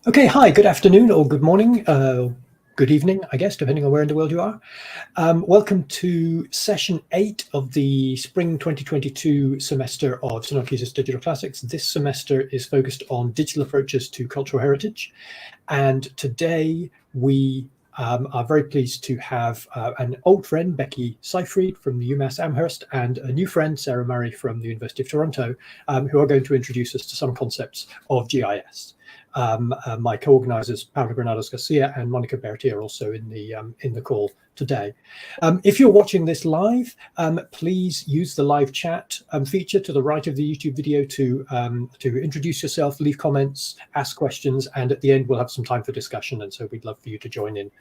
Okay, hi, good afternoon or good morning, good evening, I guess, depending on where in the world you are. Welcome to session 8 of the spring 2022 semester of SynoikisisDC Digital Classics. This semester is focused on digital approaches to cultural heritage. And today we are very pleased to have an old friend, Becky Seifried from the UMass Amherst, and a new friend, Sarah Murray from the University of Toronto, who are going to introduce us to some concepts of GIS. My co-organizers, Paula Granados Garcia and Monica Berti, are also in the call today. If you're watching this live, please use the live chat feature to the right of the YouTube video to introduce yourself, leave comments, ask questions, and at the end we'll have some time for discussion. And so we'd love for you to join in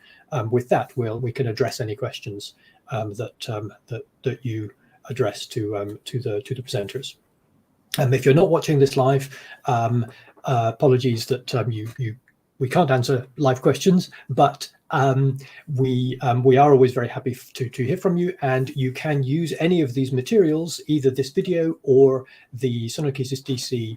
with that. We can address any questions that you address to the presenters. If you're not watching this live, apologies that we can't answer live questions, but we are always very happy to hear from you, and you can use any of these materials, either this video or the SunoikisisDC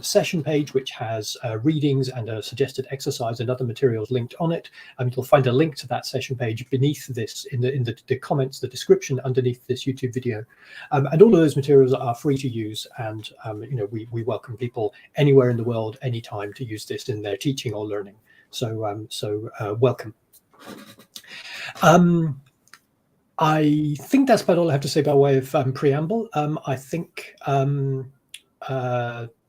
session page, which has readings and a suggested exercise and other materials linked on it. You'll find a link to that session page beneath this in the comments, the description underneath this YouTube video, and all of those materials are free to use. And we welcome people anywhere in the world, anytime, to use this in their teaching or learning. So welcome. I think that's about all I have to say by way of preamble. I think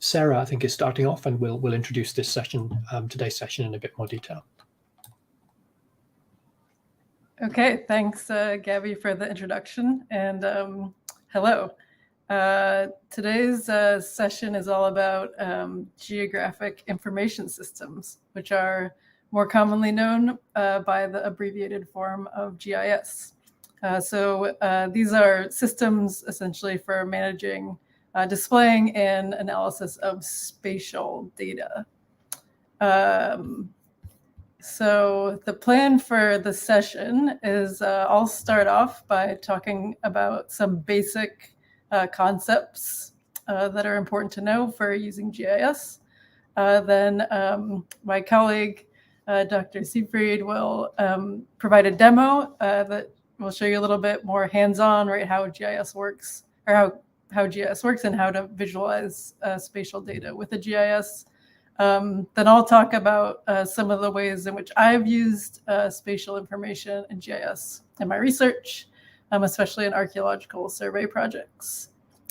Sarah, is starting off, and we'll introduce this session, today's session, in a bit more detail. Okay, thanks, Gabby, for the introduction, and hello. Today's session is all about Geographic Information Systems, which are more commonly known by the abbreviated form of GIS. So these are systems essentially for managing, displaying, and analysis of spatial data. So the plan for the session is I'll start off by talking about some basic concepts that are important to know for using GIS. Then my colleague, Dr. Seifried, will provide a demo that will show you a little bit more hands-on, right, how GIS works, or how GIS works and how to visualize spatial data with a GIS. Then I'll talk about some of the ways in which I've used spatial information in GIS in my research, especially in archaeological survey projects.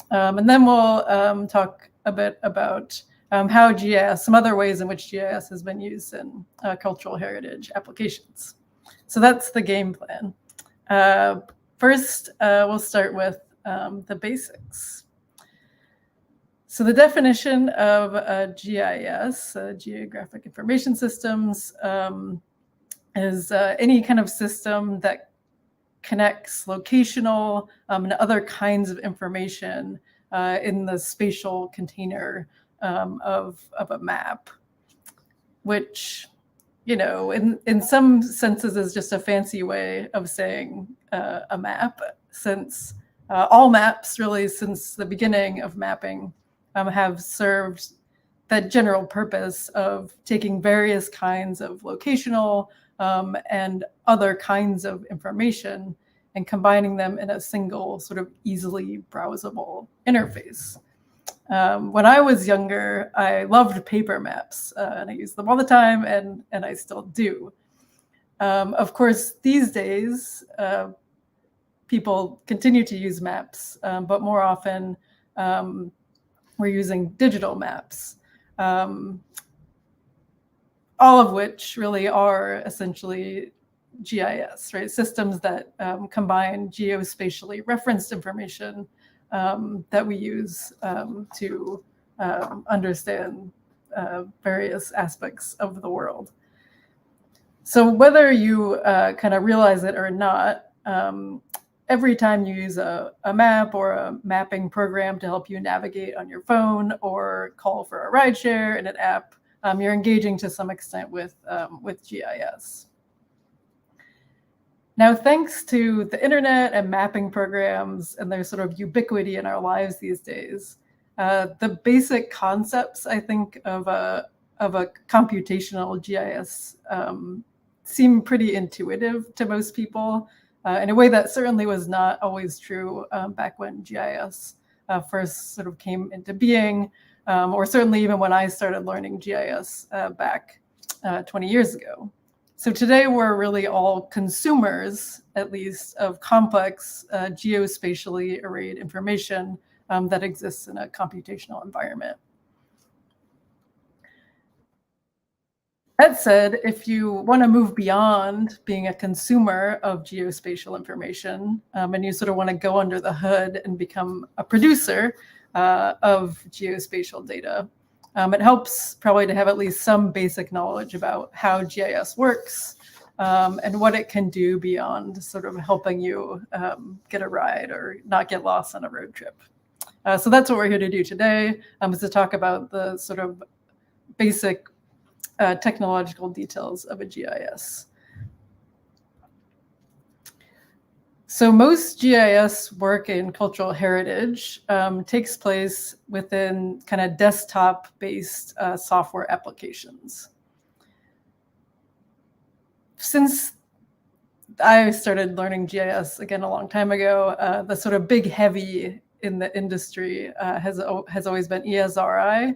And then we'll talk a bit about how GIS, some other ways in which GIS has been used in cultural heritage applications. So that's the game plan. First, we'll start with the basics. So the definition of GIS, Geographic Information Systems, is any kind of system that connects locational and other kinds of information in the spatial container of a map, which, in some senses is just a fancy way of saying a map, since all maps, really, since the beginning of mapping, have served that general purpose of taking various kinds of locational and other kinds of information and combining them in a single sort of easily browsable interface. When I was younger, I loved paper maps, and I used them all the time, and I still do. Of course, these days, people continue to use maps, but more often we're using digital maps, all of which really are essentially GIS, right? Systems that combine geospatially referenced information that we use to understand various aspects of the world. So whether you kind of realize it or not, every time you use a map or a mapping program to help you navigate on your phone or call for a rideshare in an app, you're engaging to some extent with GIS. Now, thanks to the internet and mapping programs and their sort of ubiquity in our lives these days, the basic concepts, I think, of a computational GIS seem pretty intuitive to most people in a way that certainly was not always true back when GIS first sort of came into being, or certainly even when I started learning GIS back 20 years ago. So today we're really all consumers, at least, of complex geospatially arrayed information that exists in a computational environment. That said, if you want to move beyond being a consumer of geospatial information and you sort of want to go under the hood and become a producer of geospatial data, it helps probably to have at least some basic knowledge about how GIS works and what it can do beyond sort of helping you get a ride or not get lost on a road trip. So that's what we're here to do today, is to talk about the sort of basic technological details of a GIS. So most GIS work in cultural heritage takes place within kind of desktop-based software applications. Since I started learning GIS again a long time ago, the sort of big heavy in the industry has always been ESRI,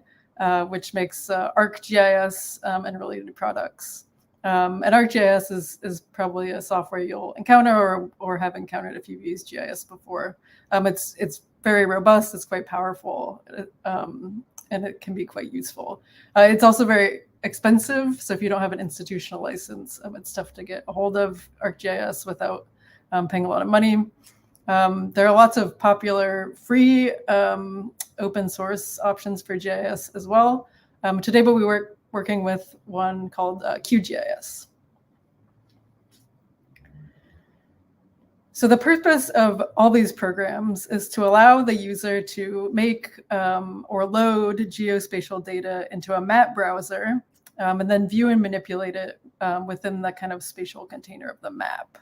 which makes ArcGIS and related products. And ArcGIS is probably a software you'll encounter or have encountered if you've used GIS before. It's very robust, it's quite powerful, and it can be quite useful. It's also very expensive, so if you don't have an institutional license, it's tough to get a hold of ArcGIS without paying a lot of money. There are lots of popular free open source options for GIS as well. Today, but we were working with one called QGIS. So the purpose of all these programs is to allow the user to make or load geospatial data into a map browser and then view and manipulate it within the kind of spatial container of the map.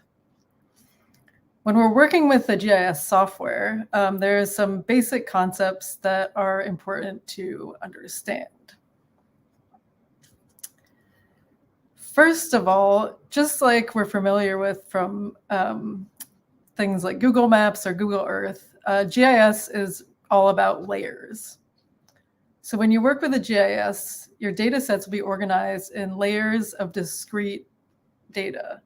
When we're working with the GIS software, there are some basic concepts that are important to understand. First of all, just like we're familiar with from things like Google Maps or Google Earth, GIS is all about layers. So when you work with a GIS, your data sets will be organized in layers of discrete data.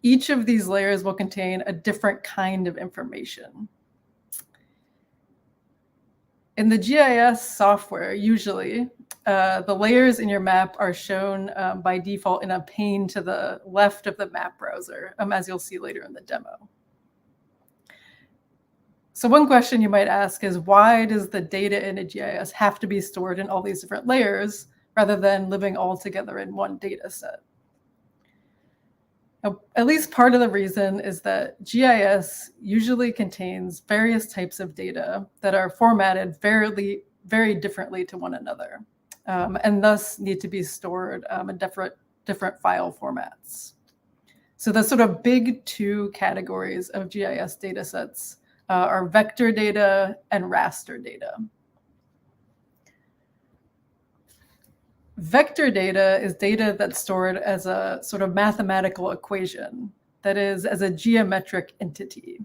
Each of these layers will contain a different kind of information. In the GIS software, usually, the layers in your map are shown by default in a pane to the left of the map browser, as you'll see later in the demo. So one question you might ask is, why does the data in a GIS have to be stored in all these different layers rather than living all together in one data set? Now, at least part of the reason is that GIS usually contains various types of data that are formatted very differently to one another, and thus need to be stored in different file formats. So the sort of big two categories of GIS data sets are vector data and raster data. Vector data is data that's stored as a sort of mathematical equation, that is, as a geometric entity.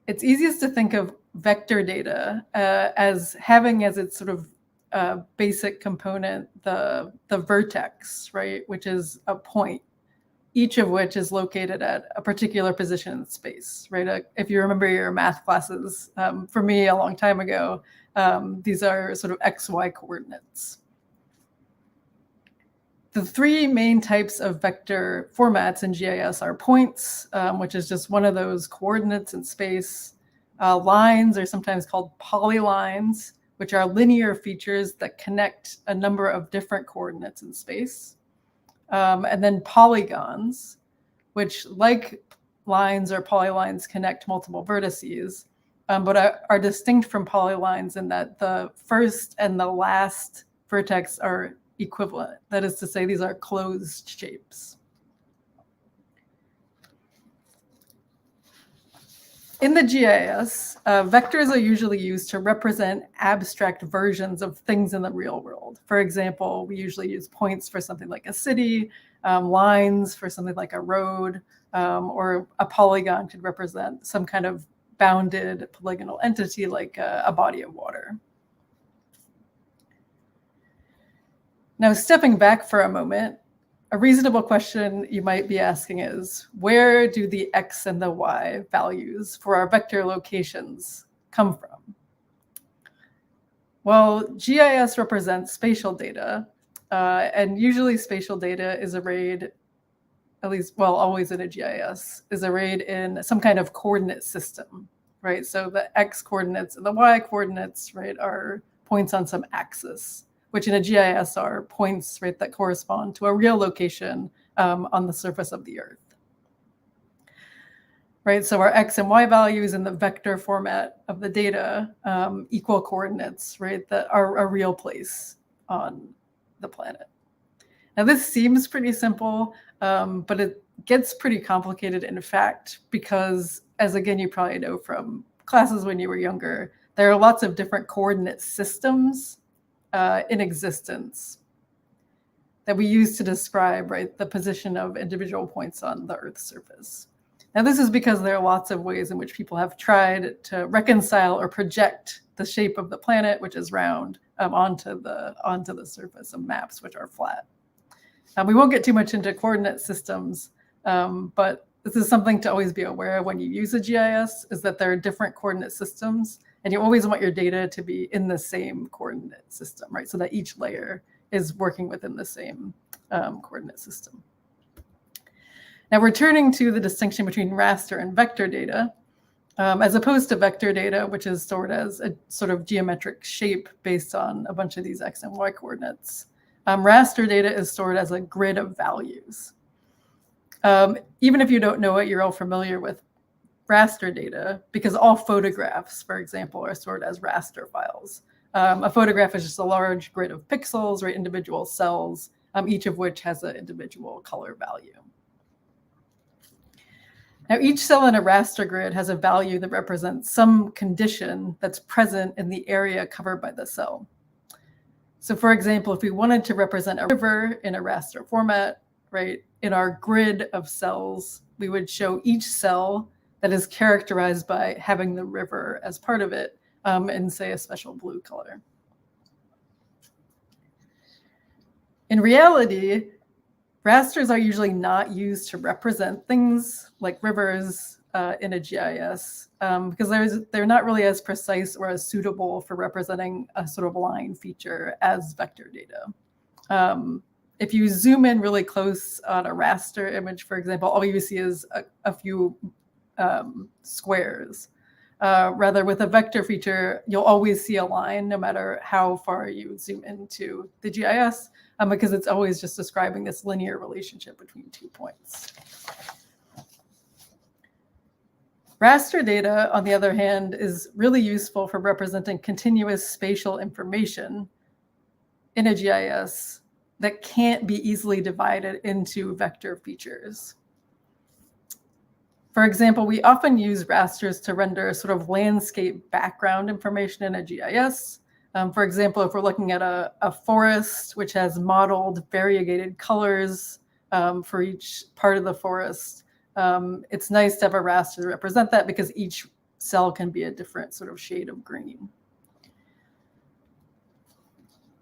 It's easiest to think of vector data as having as its sort of basic component the vertex, right, which is a point, each of which is located at a particular position in space, right? If you remember your math classes, for me a long time ago, these are sort of XY coordinates. The three main types of vector formats in GIS are points, which is just one of those coordinates in space. Lines are sometimes called polylines, which are linear features that connect a number of different coordinates in space. And then polygons, which, like lines or polylines, connect multiple vertices, but are distinct from polylines in that the first and the last vertex are equivalent. That is to say, these are closed shapes. In the GIS, vectors are usually used to represent abstract versions of things in the real world. For example, we usually use points for something like a city, lines for something like a road, or a polygon could represent some kind of bounded polygonal entity like a body of water. Now, stepping back for a moment, a reasonable question you might be asking is, where do the X and the Y values for our vector locations come from? Well, GIS represents spatial data, and usually spatial data is arrayed, at least, well, always in a GIS, is arrayed in some kind of coordinate system, right? So the X coordinates and the Y coordinates, right, are points on some axis, which in a GIS are points, right, that correspond to a real location on the surface of the Earth. Right, so our X and Y values in the vector format of the data equal coordinates, right, that are a real place on the planet. Now this seems pretty simple, but it gets pretty complicated in fact, because as again, you probably know from classes when you were younger, there are lots of different coordinate systems in existence that we use to describe, right, the position of individual points on the Earth's surface. Now, this is because there are lots of ways in which people have tried to reconcile or project the shape of the planet, which is round, onto the surface of maps, which are flat. We won't get too much into coordinate systems, but this is something to always be aware of when you use a GIS, is that there are different coordinate systems, and you always want your data to be in the same coordinate system, right? So that each layer is working within the same coordinate system. Now, returning to the distinction between raster and vector data, as opposed to vector data, which is stored as a sort of geometric shape based on a bunch of these X and Y coordinates, raster data is stored as a grid of values. Even if you don't know it, you're all familiar with raster data because all photographs, for example, are stored as raster files. A photograph is just a large grid of pixels, right, individual cells, each of which has an individual color value. Now, each cell in a raster grid has a value that represents some condition that's present in the area covered by the cell. So for example, if we wanted to represent a river in a raster format, right, in our grid of cells, we would show each cell that is characterized by having the river as part of it in, say, a special blue color. In reality, rasters are usually not used to represent things like rivers in a GIS because they're not really as precise or as suitable for representing a sort of line feature as vector data. If you zoom in really close on a raster image, for example, all you see is a few squares. Rather, with a vector feature, you'll always see a line no matter how far you zoom into the GIS, because it's always just describing this linear relationship between 2 points. Raster data, on the other hand, is really useful for representing continuous spatial information in a GIS that can't be easily divided into vector features. For example, we often use rasters to render sort of landscape background information in a GIS. For example, if we're looking at a forest which has modeled variegated colors for each part of the forest, it's nice to have a raster to represent that because each cell can be a different sort of shade of green.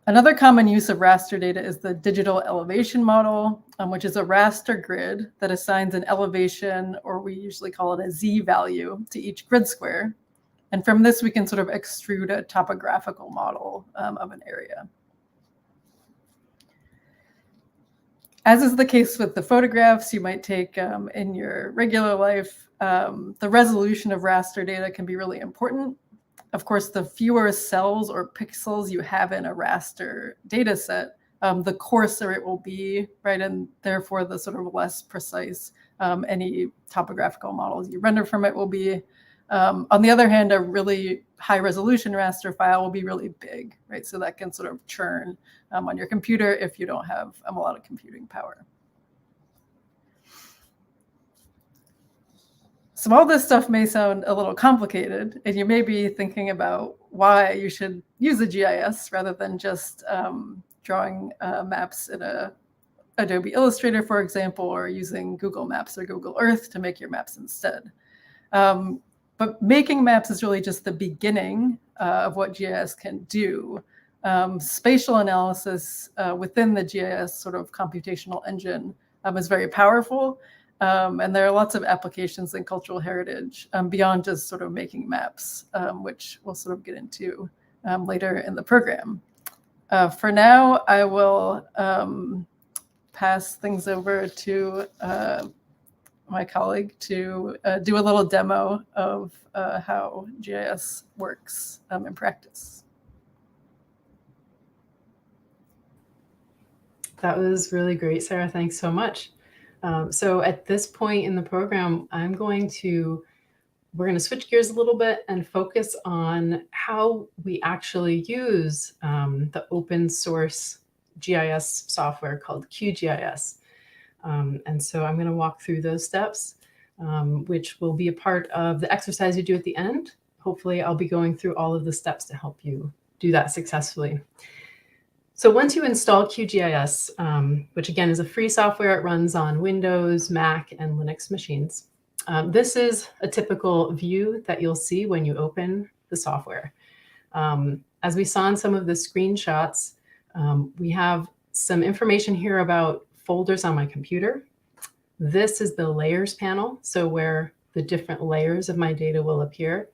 Another common use of raster data is the digital elevation model, which is a raster grid that assigns an elevation, or we usually call it a Z value, to each grid square. And from this, we can sort of extrude a topographical model of an area. As is the case with the photographs you might take in your regular life, the resolution of raster data can be really important. Of course, the fewer cells or pixels you have in a raster data set, the coarser it will be, right? And therefore, the sort of less precise any topographical models you render from it will be. On the other hand, a really high resolution raster file will be really big, right? So that can sort of churn on your computer if you don't have a lot of computing power. So all this stuff may sound a little complicated, and you may be thinking about why you should use a GIS rather than just drawing maps in a Adobe Illustrator, for example, or using Google Maps or Google Earth to make your maps instead. But making maps is really just the beginning of what GIS can do. Spatial analysis within the GIS sort of computational engine is very powerful. And there are lots of applications in cultural heritage beyond just sort of making maps, which we'll sort of get into later in the program. For now, I will pass things over to my colleague to do a little demo of how GIS works in practice. That was really great, Sarah. Thanks so much. So at this point in the program, we're going to switch gears a little bit and focus on how we actually use the open source GIS software called QGIS. And so I'm going to walk through those steps, which will be a part of the exercise you do at the end. Hopefully, I'll be going through all of the steps to help you do that successfully. So once you install QGIS, which again is a free software, it runs on Windows, Mac, and Linux machines. This is a typical view that you'll see when you open the software. As we saw in some of the screenshots, we have some information here about folders on my computer. This is the layers panel, so where the different layers of my data will appear.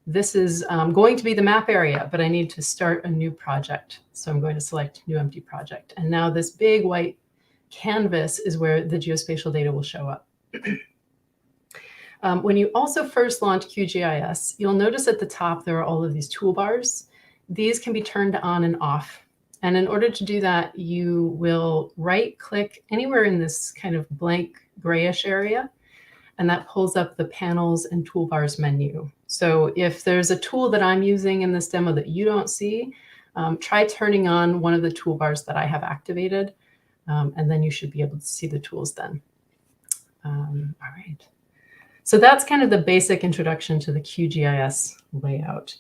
This is going to be the map area, but I need to start a new project. So I'm going to select New Empty Project. And now this big white canvas is where the geospatial data will show up. When you also first launch QGIS, you'll notice at the top there are all of these toolbars. These can be turned on and off. And in order to do that, you will right-click anywhere in this kind of blank grayish area, and that pulls up the Panels and Toolbars menu. So if there's a tool that I'm using in this demo that you don't see, try turning on one of the toolbars that I have activated, and then you should be able to see the tools then. All right. So that's kind of the basic introduction to the QGIS layout.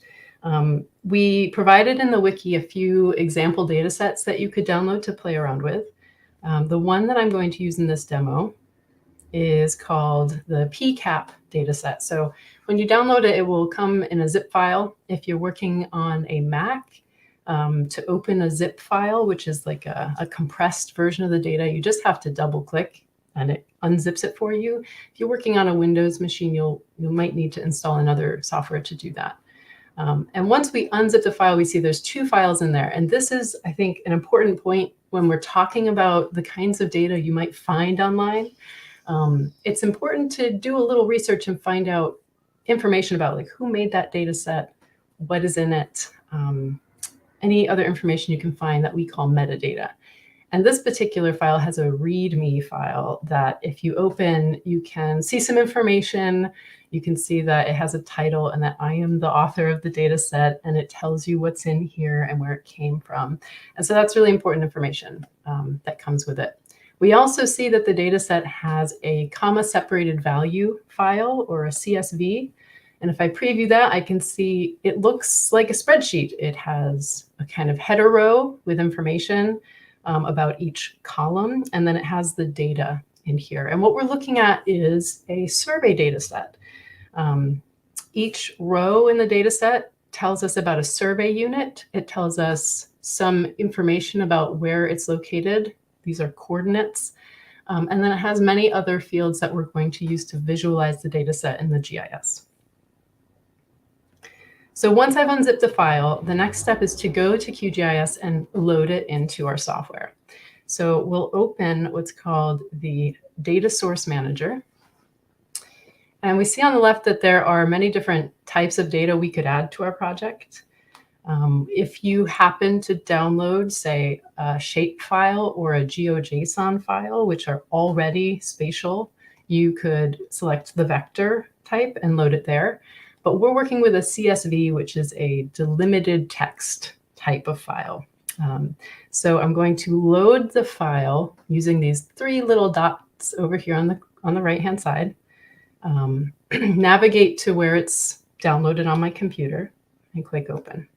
We provided in the wiki a few example data sets that you could download to play around with. The one that I'm going to use in this demo is called the PCAP dataset. So when you download it, it will come in a zip file. If you're working on a Mac, to open a zip file, which is like a compressed version of the data, you just have to double click and it unzips it for you. If you're working on a Windows machine, you might need to install another software to do that. And once we unzip the file, we see there's two files in there. And this is, I think, an important point when we're talking about the kinds of data you might find online. It's important to do a little research and find out information about like who made that data set, what is in it, any other information you can find that we call metadata. And this particular file has a README file that if you open, you can see some information. You can see that it has a title and that I am the author of the data set, and it tells you what's in here and where it came from. And so that's really important information that comes with it. We also see that the data set has a comma-separated value file, or a CSV. And if I preview that, I can see it looks like a spreadsheet. It has a kind of header row with information about each column, and then it has the data in here. And what we're looking at is a survey data set. Each row in the data set tells us about a survey unit. It tells us some information about where it's located. These are coordinates. And then it has many other fields that we're going to use to visualize the data set in the GIS. So once I've unzipped the file, the next step is to go to QGIS and load it into our software. So we'll open what's called the Data Source Manager. And we see on the left that there are many different types of data we could add to our project. If you happen to download, say, a shape file or a GeoJSON file, which are already spatial, you could select the vector type and load it there. But we're working with a CSV, which is a delimited text type of file. So I'm going to load the file using these three little dots over here on the right-hand side. navigate to where it's downloaded on my computer, and click open.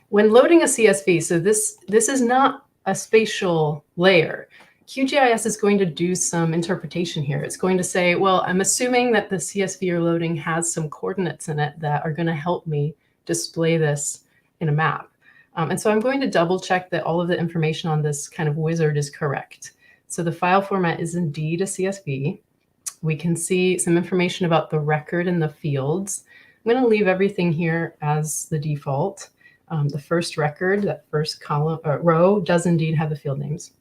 When loading a CSV, so this is not a spatial layer. QGIS is going to do some interpretation here. It's going to say, well, I'm assuming that the CSV you're loading has some coordinates in it that are going to help me display this in a map. And so I'm going to double check that all of the information on this kind of wizard is correct. So the file format is indeed a CSV. We can see some information about the record and the fields. I'm going to leave everything here as the default. The first record, that first column row, does indeed have the field names.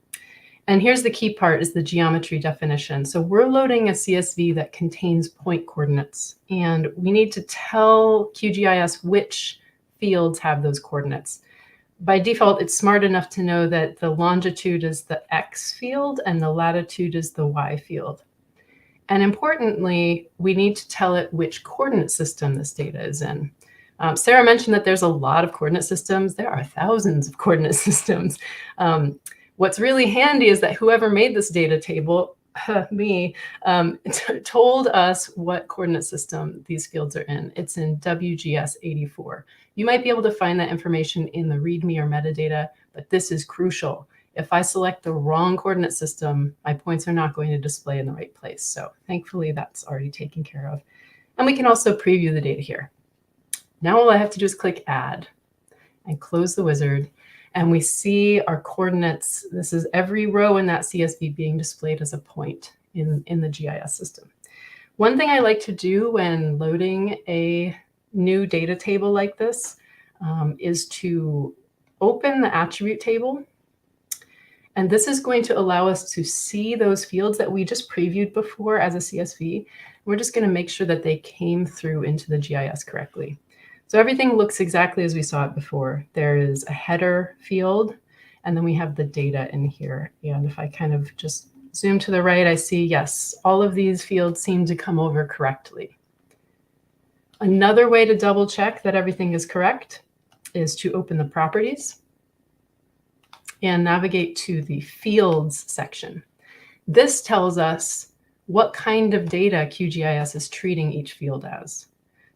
And here's the key part, is the geometry definition. So we're loading a CSV that contains point coordinates, and we need to tell QGIS which fields have those coordinates. By default, it's smart enough to know that the longitude is the X field and the latitude is the Y field. And importantly, we need to tell it which coordinate system this data is in. Sarah mentioned that there's a lot of coordinate systems. There are thousands of coordinate systems. What's really handy is that whoever made this data table, me, told us what coordinate system these fields are in. It's in WGS 84. You might be able to find that information in the README or metadata, but this is crucial. If I select the wrong coordinate system, my points are not going to display in the right place. So thankfully, that's already taken care of. And we can also preview the data here. Now all I have to do is click Add and close the wizard. And we see our coordinates. This is every row in that CSV being displayed as a point in the GIS system. One thing I like to do when loading a new data table like this is to open the attribute table. And this is going to allow us to see those fields that we just previewed before as a CSV. We're just going to make sure that they came through into the GIS correctly. So everything looks exactly as we saw it before. There is a header field, and then we have the data in here. And if I kind of just zoom to the right, I see, yes, all of these fields seem to come over correctly. Another way to double check that everything is correct is to open the properties and navigate to the fields section. This tells us what kind of data QGIS is treating each field as.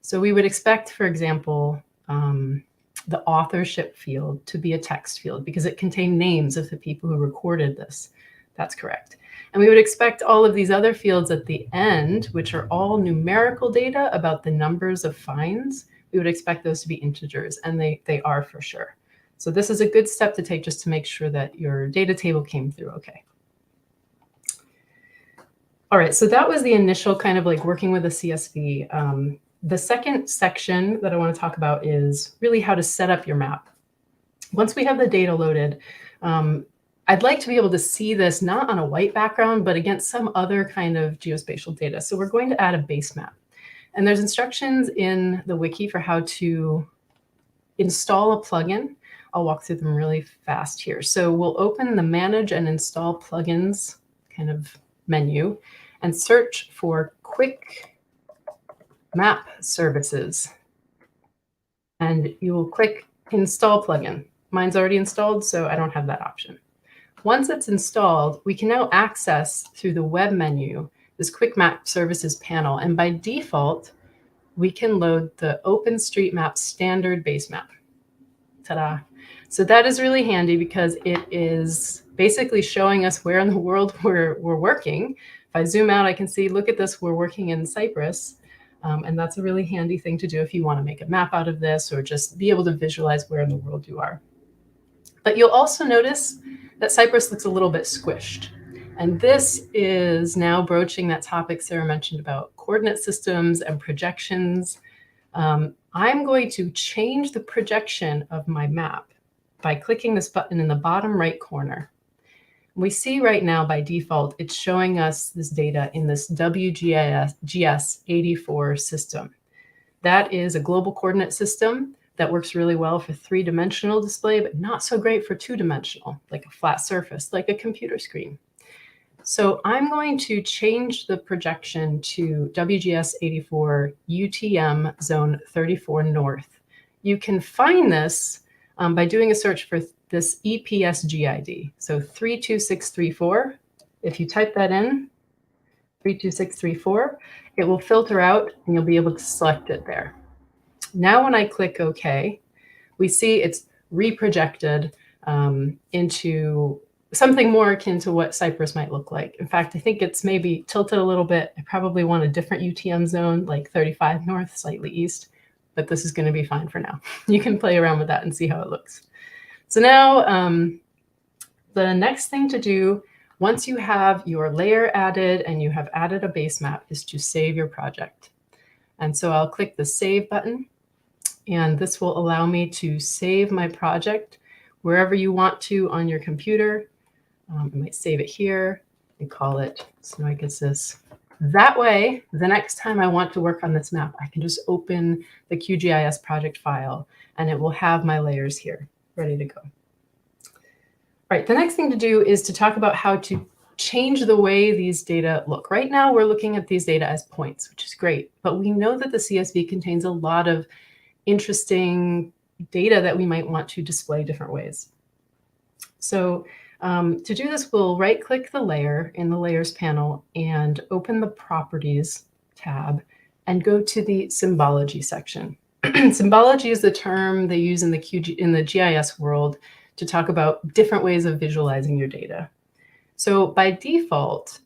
So we would expect, for example, the authorship field to be a text field because it contained names of the people who recorded this. That's correct. And we would expect all of these other fields at the end, which are all numerical data about the numbers of finds. We would expect those to be integers, and they are for sure. So this is a good step to take just to make sure that your data table came through okay. All right, so that was the initial kind of like working with a CSV. The second section that I want to talk about is really how to set up your map. Once we have the data loaded, I'd like to be able to see this not on a white background, but against some other kind of geospatial data. So we're going to add a base map. And there's instructions in the wiki for how to install a plugin. I'll walk through them really fast here. So we'll open the Manage and Install Plugins kind of menu and search for Quick Map Services. And you will click Install Plugin. Mine's already installed, so I don't have that option. Once it's installed, we can now access through the web menu this Quick Map Services panel. And by default, we can load the OpenStreetMap standard base map. Ta-da. So that is really handy because it is basically showing us where in the world we're working. If I zoom out, I can see, look at this, we're working in Cyprus. And that's a really handy thing to do if you want to make a map out of this or just be able to visualize where in the world you are. But you'll also notice that Cyprus looks a little bit squished. And this is now broaching that topic Sarah mentioned about coordinate systems and projections. I'm going to change the projection of my map by clicking this button in the bottom right corner. We see right now by default, it's showing us this data in this WGS 84 system. That is a global coordinate system that works really well for three-dimensional display, but not so great for two-dimensional, like a flat surface, like a computer screen. So I'm going to change the projection to WGS 84 UTM Zone 34 North. You can find this by doing a search for this EPSG ID. So 32634. If you type that in, 32634, it will filter out and you'll be able to select it there. Now when I click OK, we see it's reprojected into something more akin to what Cyprus might look like. In fact, I think it's maybe tilted a little bit. I probably want a different UTM zone, like 35 north, slightly east, but this is going to be fine for now. You can play around with that and see how it looks. So now the next thing to do, once you have your layer added and you have added a base map, is to save your project. And so I'll click the Save button, and this will allow me to save my project wherever you want to on your computer. I might save it here and call it SunoikisIS. That way, the next time I want to work on this map, I can just open the QGIS project file and it will have my layers here ready to go. All right, the next thing to do is to talk about how to change the way these data look. Right now, we're looking at these data as points, which is great, but we know that the CSV contains a lot of interesting data that we might want to display different ways. So to do this, we'll right-click the layer in the Layers panel and open the Properties tab and go to the Symbology section. Symbology is the term they use in the GIS world to talk about different ways of visualizing your data. So by default,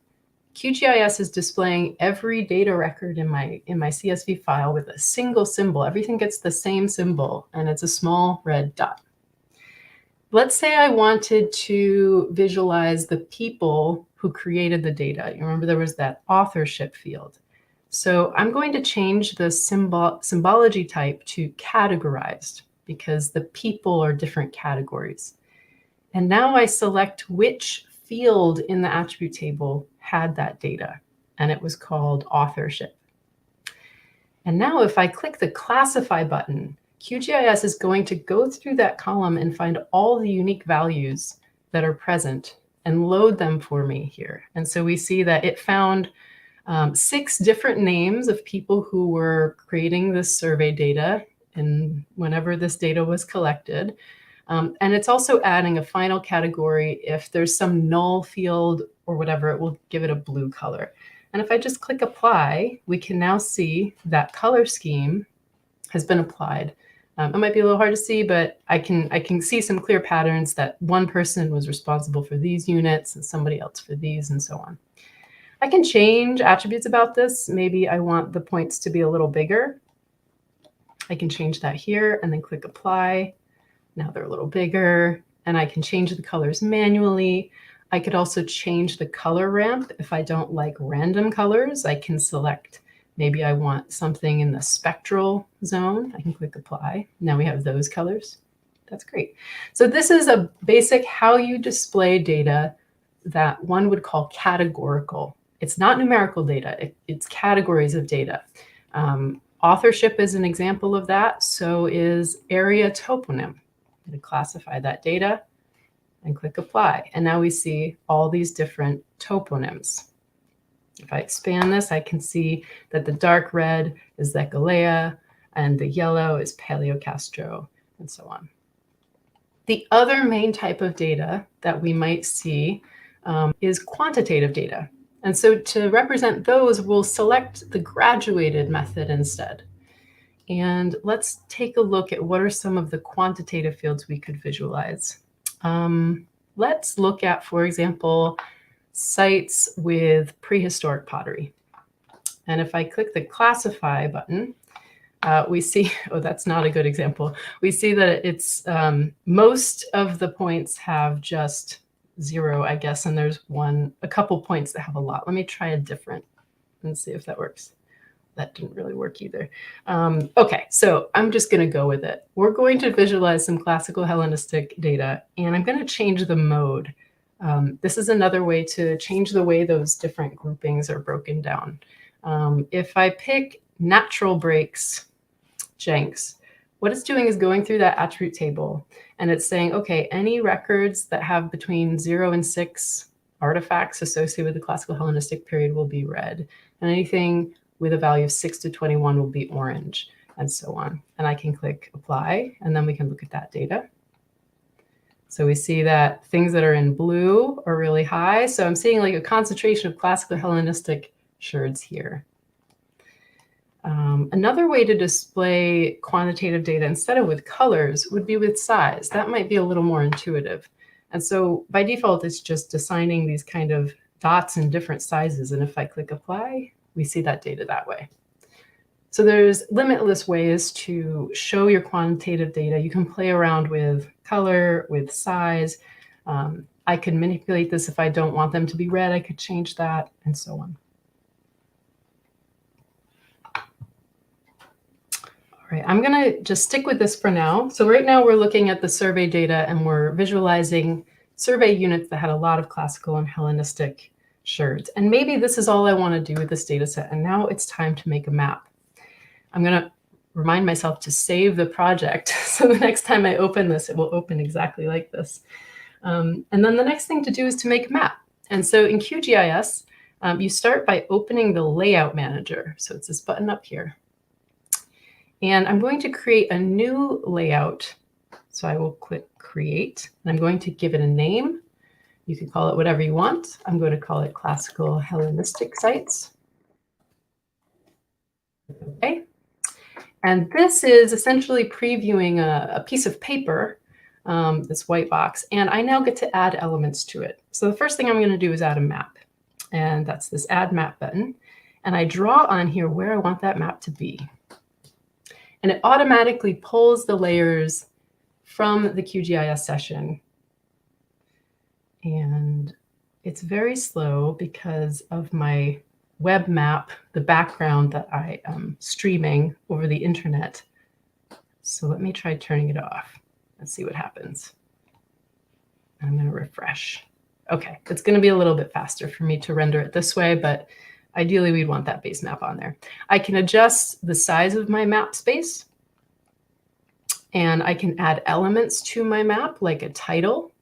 QGIS is displaying every data record in my CSV file with a single symbol. Everything gets the same symbol, and it's a small red dot. Let's say I wanted to visualize the people who created the data. You remember there was that authorship field. So I'm going to change the symbology type to categorized because the people are different categories. And now I select which field in the attribute table had that data, and it was called authorship. And now if I click the Classify button, QGIS is going to go through that column and find all the unique values that are present and load them for me here. And so we see that it found 6 different names of people who were creating this survey data and whenever this data was collected. And it's also adding a final category. If there's some null field or whatever, it will give it a blue color. And if I just click Apply, we can now see that color scheme has been applied. It might be a little hard to see, but I can see some clear patterns that one person was responsible for these units and somebody else for these and so on. I can change attributes about this. Maybe I want the points to be a little bigger. I can change that here and then click Apply. Now they're a little bigger, and I can change the colors manually. I could also change the color ramp. If I don't like random colors, I can select, maybe I want something in the spectral zone. I can click Apply. Now we have those colors. That's great. So this is a basic how you display data that one would call categorical. It's not numerical data. It's categories of data. Authorship is an example of that. So is area toponym. I'm going to classify that data and click Apply. And now we see all these different toponyms. If I expand this, I can see that the dark red is Zekalea and the yellow is Paleocastro and so on. The other main type of data that we might see is quantitative data. And so to represent those, we'll select the graduated method instead. And let's take a look at what are some of the quantitative fields we could visualize. Let's look at, for example, sites with prehistoric pottery. And if I click the Classify button, we see, oh, that's not a good example. We see that it's most of the points have just 0, I guess, and there's a couple points that have a lot. Let me try a different and see if that works. That didn't really work either. Okay, so I'm just going to go with it. We're going to visualize some classical Hellenistic data, and I'm going to change the mode. This is another way to change the way those different groupings are broken down. If I pick natural breaks, Jenks, what it's doing is going through that attribute table, and it's saying, okay, any records that have between 0 and 6 artifacts associated with the classical Hellenistic period will be red, and anything with a value of 6 to 21 will be orange, and so on. And I can click Apply, and then we can look at that data. So we see that things that are in blue are really high. So I'm seeing like a concentration of classical Hellenistic sherds here. Another way to display quantitative data instead of with colors would be with size. That might be a little more intuitive. And so by default, it's just assigning these kind of dots in different sizes. And if I click apply, we see that data that way. So there's limitless ways to show your quantitative data. You can play around with color, with size. I can manipulate this if I don't want them to be red. I could change that, and so on. All right, I'm going to just stick with this for now. So right now we're looking at the survey data, and we're visualizing survey units that had a lot of classical and Hellenistic sherds. And maybe this is all I want to do with this data set, and now it's time to make a map. I'm going to remind myself to save the project, so the next time I open this, it will open exactly like this. And then the next thing to do is to make a map. And so in QGIS, you start by opening the Layout Manager. So it's this button up here. And I'm going to create a new layout. So I will click Create, and I'm going to give it a name. You can call it whatever you want. I'm going to call it Classical Hellenistic Sites. Okay. And this is essentially previewing a piece of paper, this white box, and I now get to add elements to it. So the first thing I'm going to do is add a map, and that's this Add Map button. And I draw on here where I want that map to be. And it automatically pulls the layers from the QGIS session. And it's very slow because of my web map, the background that I am streaming over the internet. So let me try turning it off. Let's see what happens. I'm going to refresh. Okay, it's going to be a little bit faster for me to render it this way, but ideally we'd want that base map on there. I can adjust the size of my map space, and I can add elements to my map, like a title.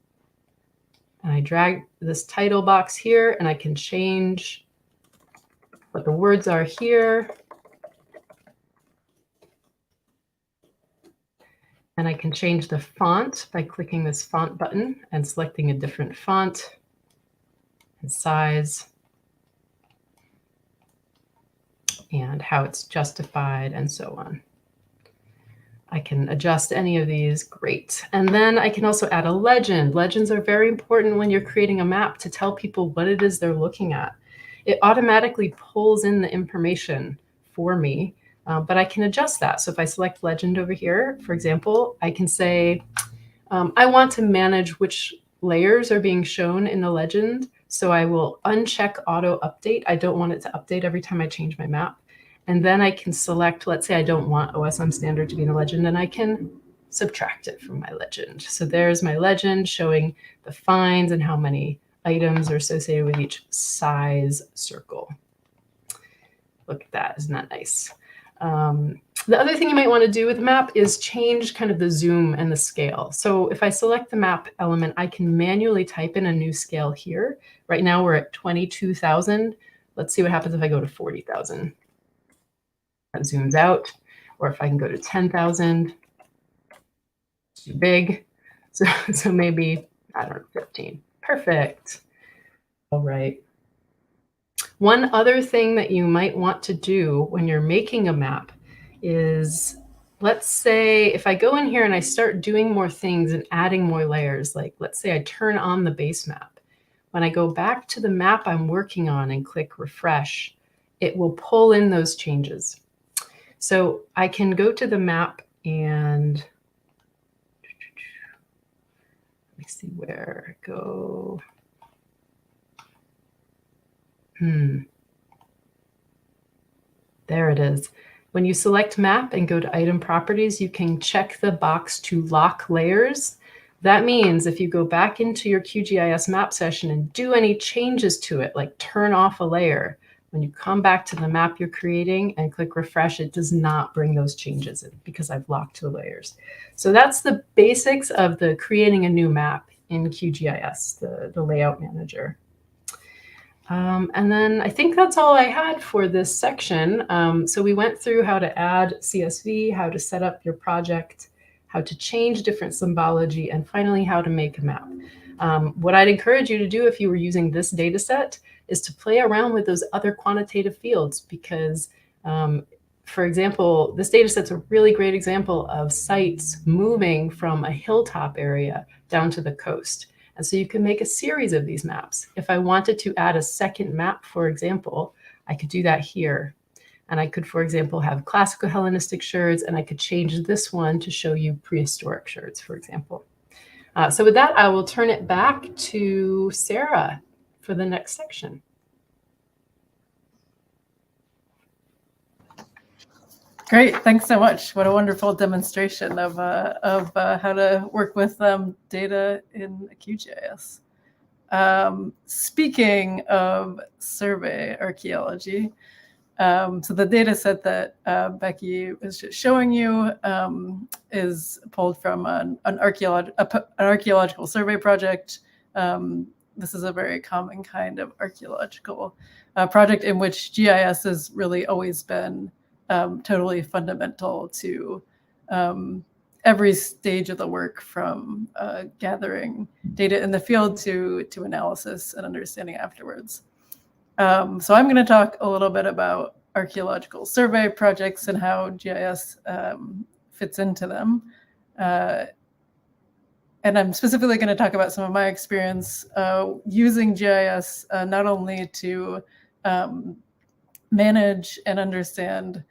And I drag this title box here, and I can change what the words are here. And I can change the font by clicking this font button and selecting a different font and size and how it's justified and so on. I can adjust any of these, great. And then I can also add a legend. Legends are very important when you're creating a map to tell people what it is they're looking at. It automatically pulls in the information for me, but I can adjust that. So if I select legend over here, for example, I can say, I want to manage which layers are being shown in the legend. So I will uncheck auto update. I don't want it to update every time I change my map. And then I can select, let's say I don't want OSM standard to be in the legend, and I can subtract it from my legend. So there's my legend showing the finds and how many items are associated with each size circle. Look at that, isn't that nice? The other thing you might want to do with the map is change kind of the zoom and the scale. So if I select the map element, I can manually type in a new scale here. Right now we're at 22,000. Let's see what happens if I go to 40,000. That zooms out. Or if I can go to 10,000, too big. So maybe, I don't know, 15. Perfect. All right. One other thing that you might want to do when you're making a map is, let's say if I go in here and I start doing more things and adding more layers, like let's say I turn on the base map. When I go back to the map I'm working on and click refresh, it will pull in those changes. So I can go to the map and let me see where I go. There it is. When you select map and go to item properties, you can check the box to lock layers. That means if you go back into your QGIS map session and do any changes to it, like turn off a layer, when you come back to the map you're creating and click refresh, it does not bring those changes in because I've locked the layers. So that's the basics of the creating a new map in QGIS, the layout manager. And then I think that's all I had for this section. So we went through how to add CSV, how to set up your project, how to change different symbology, and finally how to make a map. What I'd encourage you to do if you were using this data set is to play around with those other quantitative fields because, for example, this data set's a really great example of sites moving from a hilltop area down to the coast. And so you can make a series of these maps. If I wanted to add a second map, for example, I could do that here. And I could, for example, have classical Hellenistic sherds, and I could change this one to show you prehistoric sherds, for example. So with that, I will turn it back to Sarah for the next section. Great, thanks so much. What a wonderful demonstration of how to work with data in QGIS. Speaking of survey archaeology, so the data set that Becky was just showing you is pulled from an archaeological survey project. This is a very common kind of archaeological project in which GIS has really always been totally fundamental to every stage of the work, from gathering data in the field to analysis and understanding afterwards. So I'm going to talk a little bit about archaeological survey projects and how GIS fits into them. And I'm specifically going to talk about some of my experience using GIS not only to manage and understand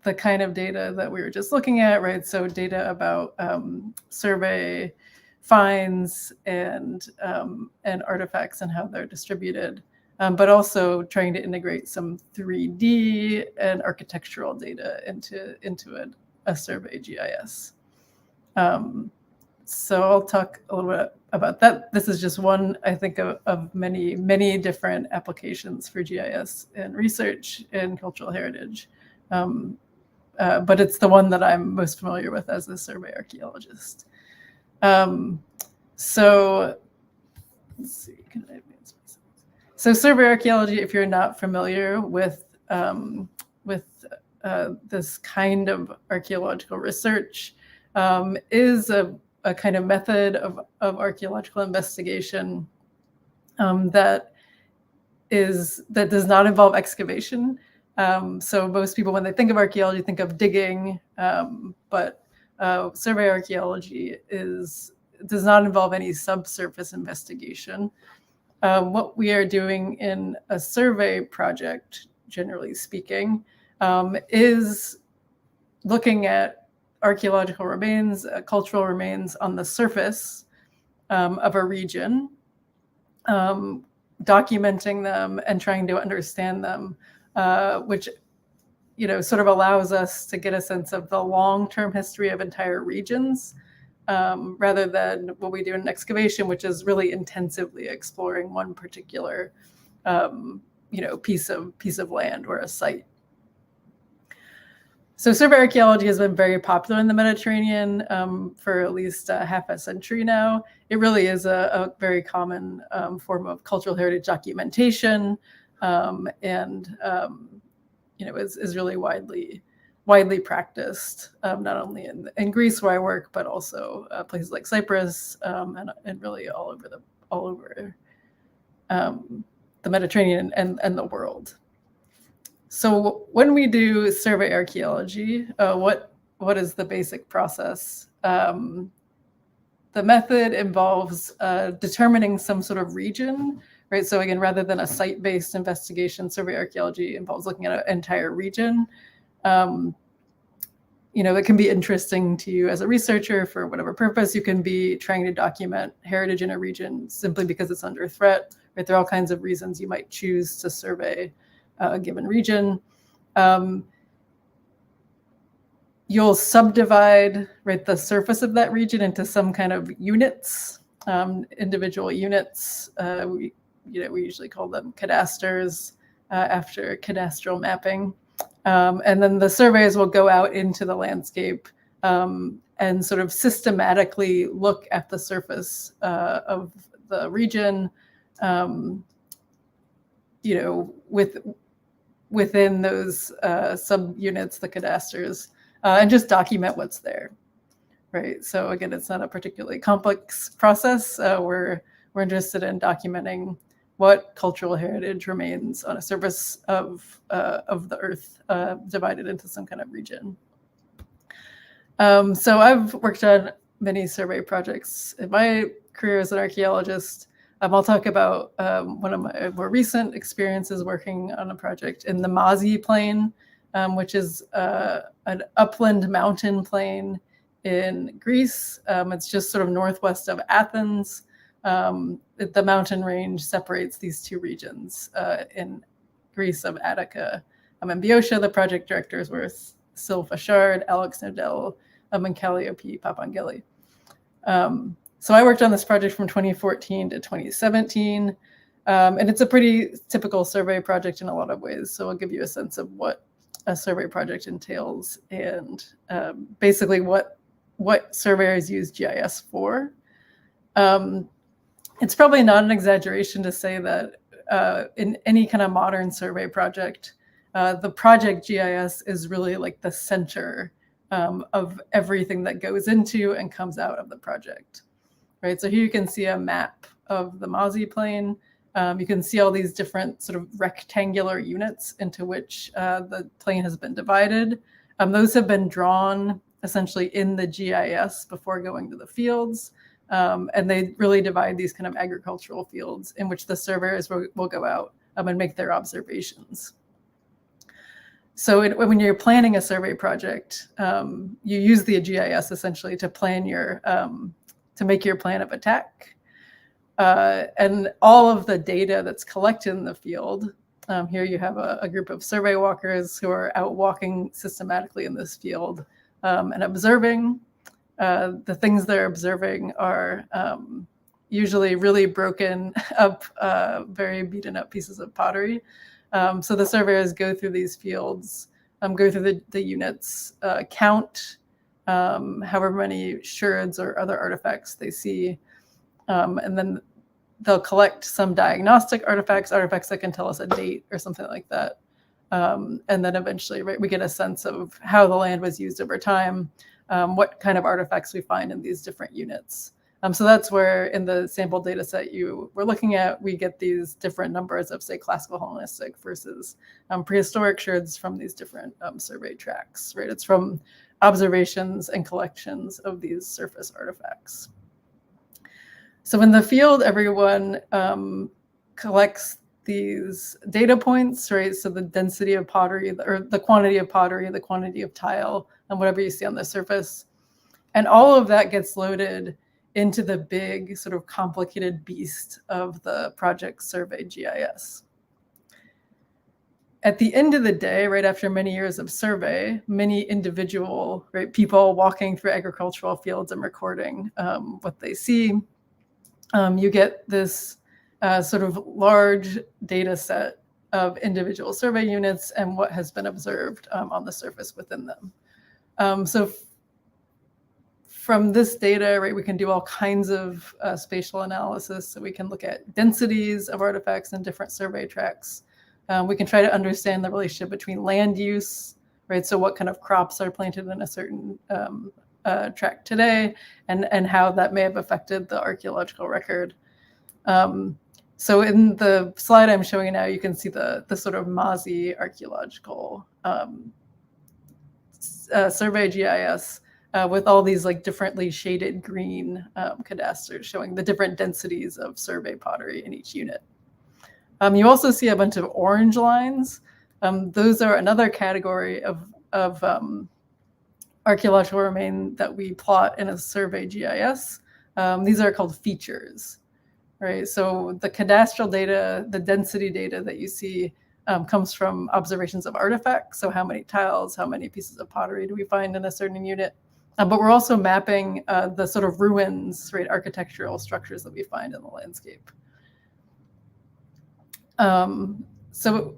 the kind of data that we were just looking at, right? So data about survey finds and artifacts and how they're distributed, but also trying to integrate some 3D and architectural data into a survey GIS. So I'll talk a little bit about that. This is just one, I think, of many, many different applications for GIS in research and cultural heritage. But it's the one that I'm most familiar with as a survey archaeologist. So let's see, can I advance myself? So survey archaeology, if you're not familiar with this kind of archaeological research, is a kind of method of archaeological investigation that does not involve excavation. So most people, when they think of archaeology, think of digging, but survey archaeology does not involve any subsurface investigation. What we are doing in a survey project, generally speaking, is looking at archaeological remains, cultural remains on the surface of a region, documenting them and trying to understand them, which sort of allows us to get a sense of the long-term history of entire regions, rather than what we do in excavation, which is really intensively exploring one particular piece of land or a site. So survey archaeology has been very popular in the Mediterranean for at least half a century now. It really is a very common form of cultural heritage documentation, and is really widely practiced, not only in Greece where I work, but also places like Cyprus, and really all over the Mediterranean and the world. So when we do survey archaeology, what is the basic process? The method involves determining some sort of region, right? So again, rather than a site-based investigation, survey archaeology involves looking at an entire region. It can be interesting to you as a researcher for whatever purpose. You can be trying to document heritage in a region simply because it's under threat, right? There are all kinds of reasons you might choose to survey a given region. You'll subdivide, right, the surface of that region into some kind of units, individual units. We usually call them cadasters after cadastral mapping. And then the surveyors will go out into the landscape and sort of systematically look at the surface of the region, within those subunits, the cadasters, and just document what's there, right? So again, it's not a particularly complex process. We're interested in documenting what cultural heritage remains on a surface of the Earth, divided into some kind of region. So I've worked on many survey projects in my career as an archaeologist. I'll talk about one of my more recent experiences working on a project in the Mazi Plain, which is an upland mountain plain in Greece. It's just sort of northwest of Athens. The mountain range separates these two regions in Greece of Attica and Boeotia. The project directors were Sylph Ashard, Alex Nodell, and Calliope Papangeli. So I worked on this project from 2014 to 2017, and it's a pretty typical survey project in a lot of ways. So I'll give you a sense of what a survey project entails and basically what surveyors use GIS for. It's probably not an exaggeration to say that in any kind of modern survey project, the project GIS is really like the center of everything that goes into and comes out of the project, right? So here you can see a map of the Mazi Plain. You can see all these different sort of rectangular units into which the plain has been divided. Those have been drawn essentially in the GIS before going to the fields. And they really divide these kind of agricultural fields in which the surveyors will go out and make their observations. So when you're planning a survey project, you use the GIS essentially to plan to make your plan of attack. And all of the data that's collected in the field, here you have a group of survey walkers who are out walking systematically in this field and observing. The things they're observing are usually really broken up, very beaten up pieces of pottery. So the surveyors go through these fields, go through the units, count however many sherds or other artifacts they see, and then they'll collect some diagnostic artifacts that can tell us a date or something like that. And then eventually, right, we get a sense of how the land was used over time, what kind of artifacts we find in these different units. So that's where in the sample data set you were looking at, we get these different numbers of, say, classical Hellenistic versus prehistoric sherds from these different survey tracks, right? It's from observations and collections of these surface artifacts. So in the field, everyone collects these data points, right? So the density of pottery, or the quantity of pottery, the quantity of tile, and whatever you see on the surface. And all of that gets loaded into the big sort of complicated beast of the project survey GIS. At the end of the day, right after many years of survey, many individual people walking through agricultural fields and recording what they see, you get this sort of large data set of individual survey units and what has been observed on the surface within them. So from this data, right, we can do all kinds of spatial analysis. So we can look at densities of artifacts in different survey tracts. We can try to understand the relationship between land use, right? So what kind of crops are planted in a certain tract today, and how that may have affected the archaeological record. So in the slide I'm showing you now, you can see the sort of Mazi archaeological survey GIS with all these like differently shaded green cadasters showing the different densities of survey pottery in each unit. You also see a bunch of orange lines. Those are another category of archaeological remain that we plot in a survey GIS. These are called features, right? So the cadastral data, the density data that you see comes from observations of artifacts. So how many tiles, how many pieces of pottery do we find in a certain unit? But we're also mapping the sort of ruins, right, architectural structures that we find in the landscape. So,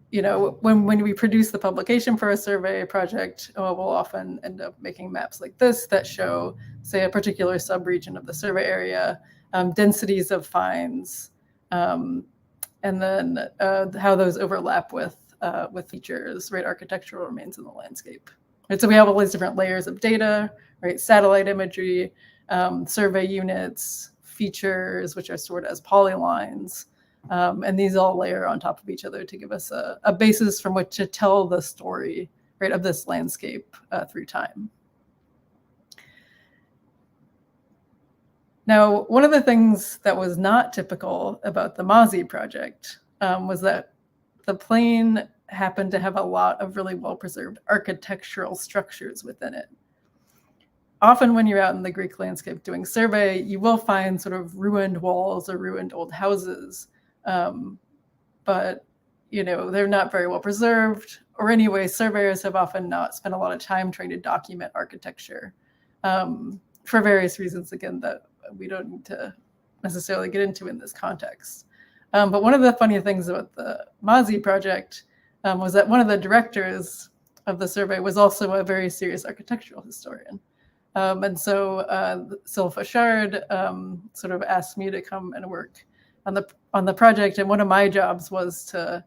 you know, when we produce the publication for a survey project, we'll often end up making maps like this that show, say, a particular subregion of the survey area, densities of finds, and then how those overlap with features, right, architectural remains in the landscape. Right, so we have all these different layers of data, right, satellite imagery, survey units, features, which are stored as polylines, And these all layer on top of each other to give us a basis from which to tell the story, right, of this landscape through time. Now, one of the things that was not typical about the MOSI project was that the plane happened to have a lot of really well-preserved architectural structures within it. Often when you're out in the Greek landscape doing survey, you will find sort of ruined walls or ruined old houses, but they're not very well preserved, or anyway, surveyors have often not spent a lot of time trying to document architecture for various reasons, again, that we don't need to necessarily get into in this context. But one of the funny things about the MOSI project was that one of the directors of the survey was also a very serious architectural historian. And so Syl Fashard sort of asked me to come and work on the project. And one of my jobs was to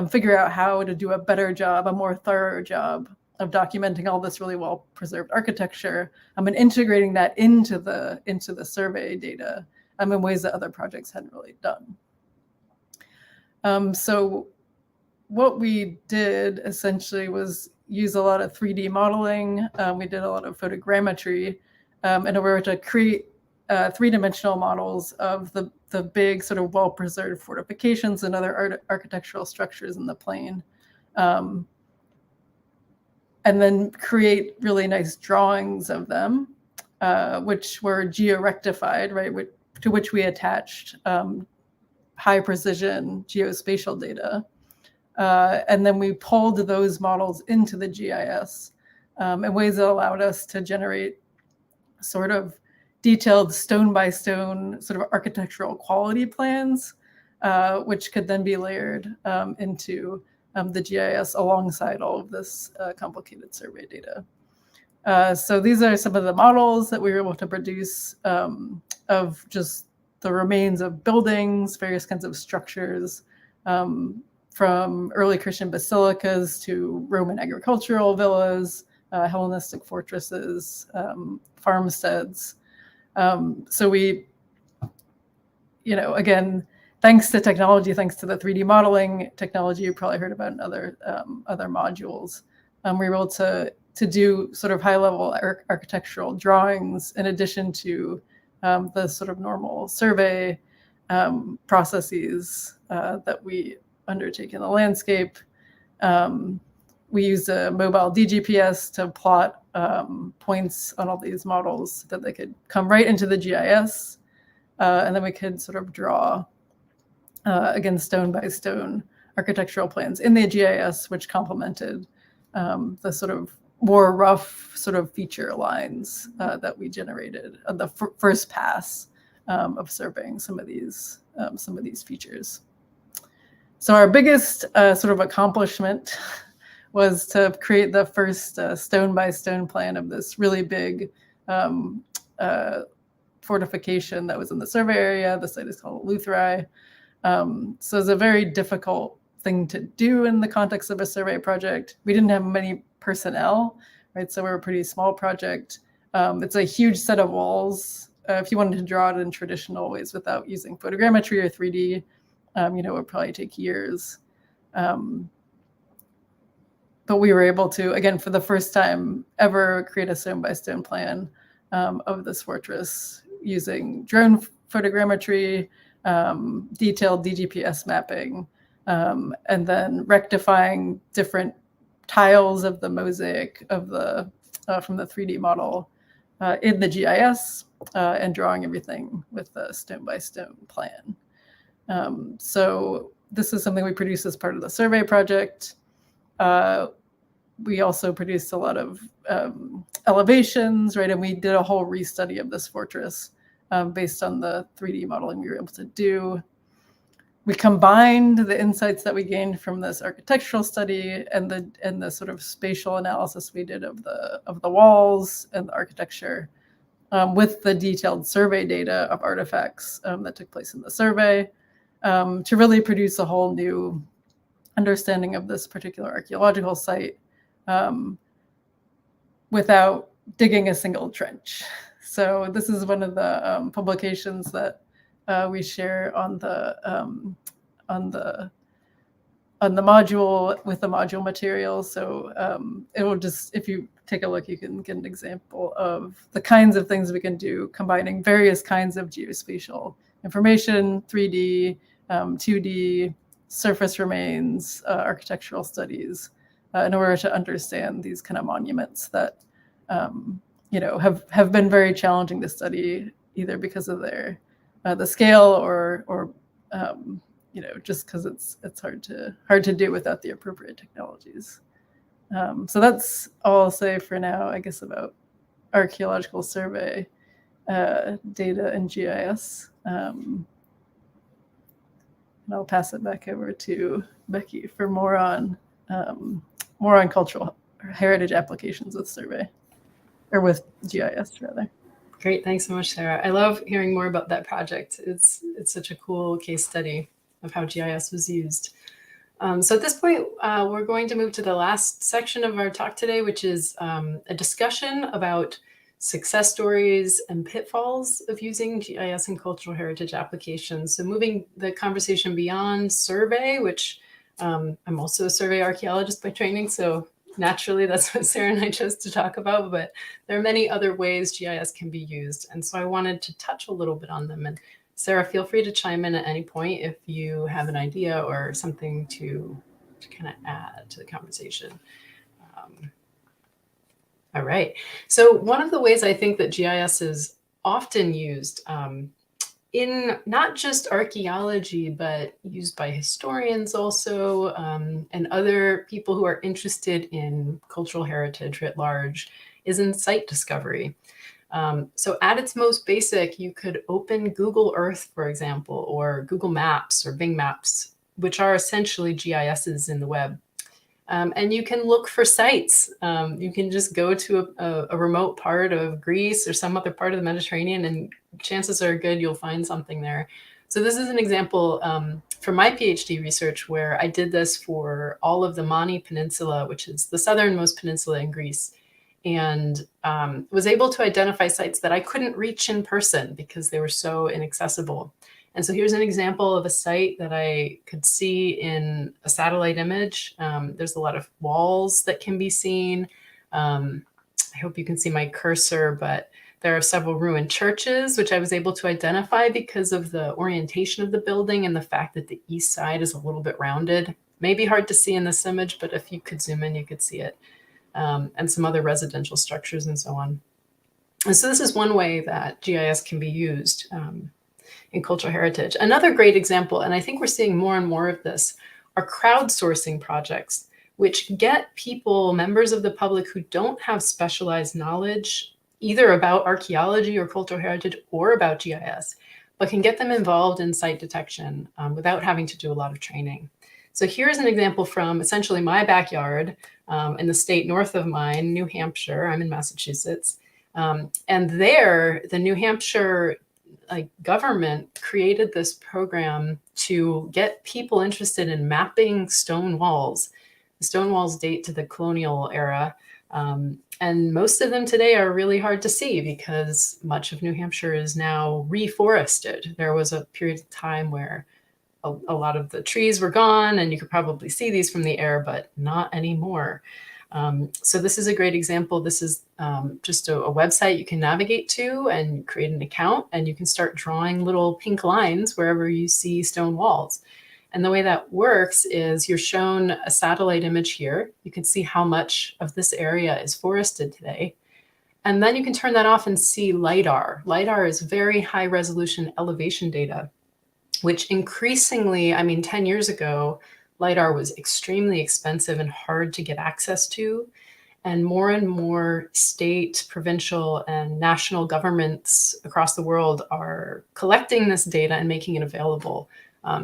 figure out how to do a better job, a more thorough job of documenting all this really well-preserved architecture and integrating that into the survey data in ways that other projects hadn't really done. So what we did essentially was use a lot of 3D modeling. We did a lot of photogrammetry in order to create three-dimensional models of the big sort of well-preserved fortifications and other architectural structures in the plain. And then create really nice drawings of them, which were geo-rectified, right, to which we attached high precision geospatial data. And then we pulled those models into the GIS in ways that allowed us to generate sort of detailed stone by stone sort of architectural quality plans, which could then be layered into the GIS alongside all of this complicated survey data. So these are some of the models that we were able to produce of just the remains of buildings, various kinds of structures, from early Christian basilicas to Roman agricultural villas, Hellenistic fortresses, farmsteads. So we, again, thanks to technology, thanks to the 3D modeling technology you probably heard about in other modules, we were able to do sort of high-level architectural drawings in addition to the sort of normal survey processes that we undertake in the landscape. We used a mobile DGPS to plot points on all these models so that they could come right into the GIS, and then we could sort of draw, again, stone by stone architectural plans in the GIS, which complemented the sort of more rough sort of feature lines that we generated on the first pass of surveying some of these features. So our biggest sort of accomplishment was to create the first stone by stone plan of this really big fortification that was in the survey area. The site is called Lutheri. So it's a very difficult thing to do in the context of a survey project. We didn't have many personnel, right? So we're a pretty small project. It's a huge set of walls. If you wanted to draw it in traditional ways without using photogrammetry or 3D, it would probably take years. But we were able to, again, for the first time ever, create a stone by stone plan of this fortress using drone photogrammetry, detailed DGPS mapping, and then rectifying different tiles of the mosaic of the from the 3D model in the GIS and drawing everything with the stone by stone plan. So this is something we produced as part of the survey project. We also produced a lot of elevations, right? And we did a whole restudy of this fortress based on the 3D modeling we were able to do. We combined the insights that we gained from this architectural study and the sort of spatial analysis we did of the walls and the architecture with the detailed survey data of artifacts that took place in the survey to really produce a whole new understanding of this particular archaeological site without digging a single trench. So this is one of the publications that we share on the on the module with the module material. So it will just, if you take a look, you can get an example of the kinds of things we can do, combining various kinds of geospatial information, 3D, 2D, surface remains, architectural studies, in order to understand these kind of monuments that have been very challenging to study, either because of their the scale or just because it's hard to do without the appropriate technologies. So that's all I'll say for now, I guess, about archaeological survey data and GIS. And I'll pass it back over to Becky for more on cultural heritage applications with survey, or with GIS rather. Great, thanks so much, Sarah. I love hearing more about that project. It's such a cool case study of how GIS was used. So at this point, we're going to move to the last section of our talk today, which is a discussion about success stories and pitfalls of using GIS and cultural heritage applications. So moving the conversation beyond survey, which I'm also a survey archaeologist by training, so naturally that's what Sarah and I chose to talk about, but there are many other ways GIS can be used. And so I wanted to touch a little bit on them. And Sarah, feel free to chime in at any point if you have an idea or something to kind of add to the conversation. All right. So one of the ways I think that GIS is often used in not just archaeology, but used by historians also, and other people who are interested in cultural heritage writ large, is in site discovery. So at its most basic, you could open Google Earth, for example, or Google Maps or Bing Maps, which are essentially GISs in the web. And you can look for sites. You can just go to a remote part of Greece or some other part of the Mediterranean, and chances are good you'll find something there. So this is an example from my PhD research where I did this for all of the Mani Peninsula, which is the southernmost peninsula in Greece, and was able to identify sites that I couldn't reach in person because they were so inaccessible. And so here's an example of a site that I could see in a satellite image. There's a lot of walls that can be seen. I hope you can see my cursor, but there are several ruined churches, which I was able to identify because of the orientation of the building and the fact that the east side is a little bit rounded. Maybe hard to see in this image, but if you could zoom in, you could see it. And some other residential structures and so on. And so this is one way that GIS can be used in cultural heritage. Another great example, and I think we're seeing more and more of this, are crowdsourcing projects, which get people, members of the public who don't have specialized knowledge, either about archaeology or cultural heritage or about GIS, but can get them involved in site detection without having to do a lot of training. So here's an example from essentially my backyard in the state north of mine, New Hampshire. I'm in Massachusetts. And there, the New Hampshire government created this program to get people interested in mapping stone walls. The stone walls date to the colonial era. And most of them today are really hard to see because much of New Hampshire is now reforested. There was a period of time where a lot of the trees were gone, and you could probably see these from the air, but not anymore. So this is a great example. This is just a website you can navigate to and create an account, and you can start drawing little pink lines wherever you see stone walls. And the way that works is you're shown a satellite image here. You can see how much of this area is forested today. And then you can turn that off and see LiDAR. LiDAR is very high resolution elevation data, which increasingly, 10 years ago, LiDAR was extremely expensive and hard to get access to. And more state, provincial, and national governments across the world are collecting this data and making it available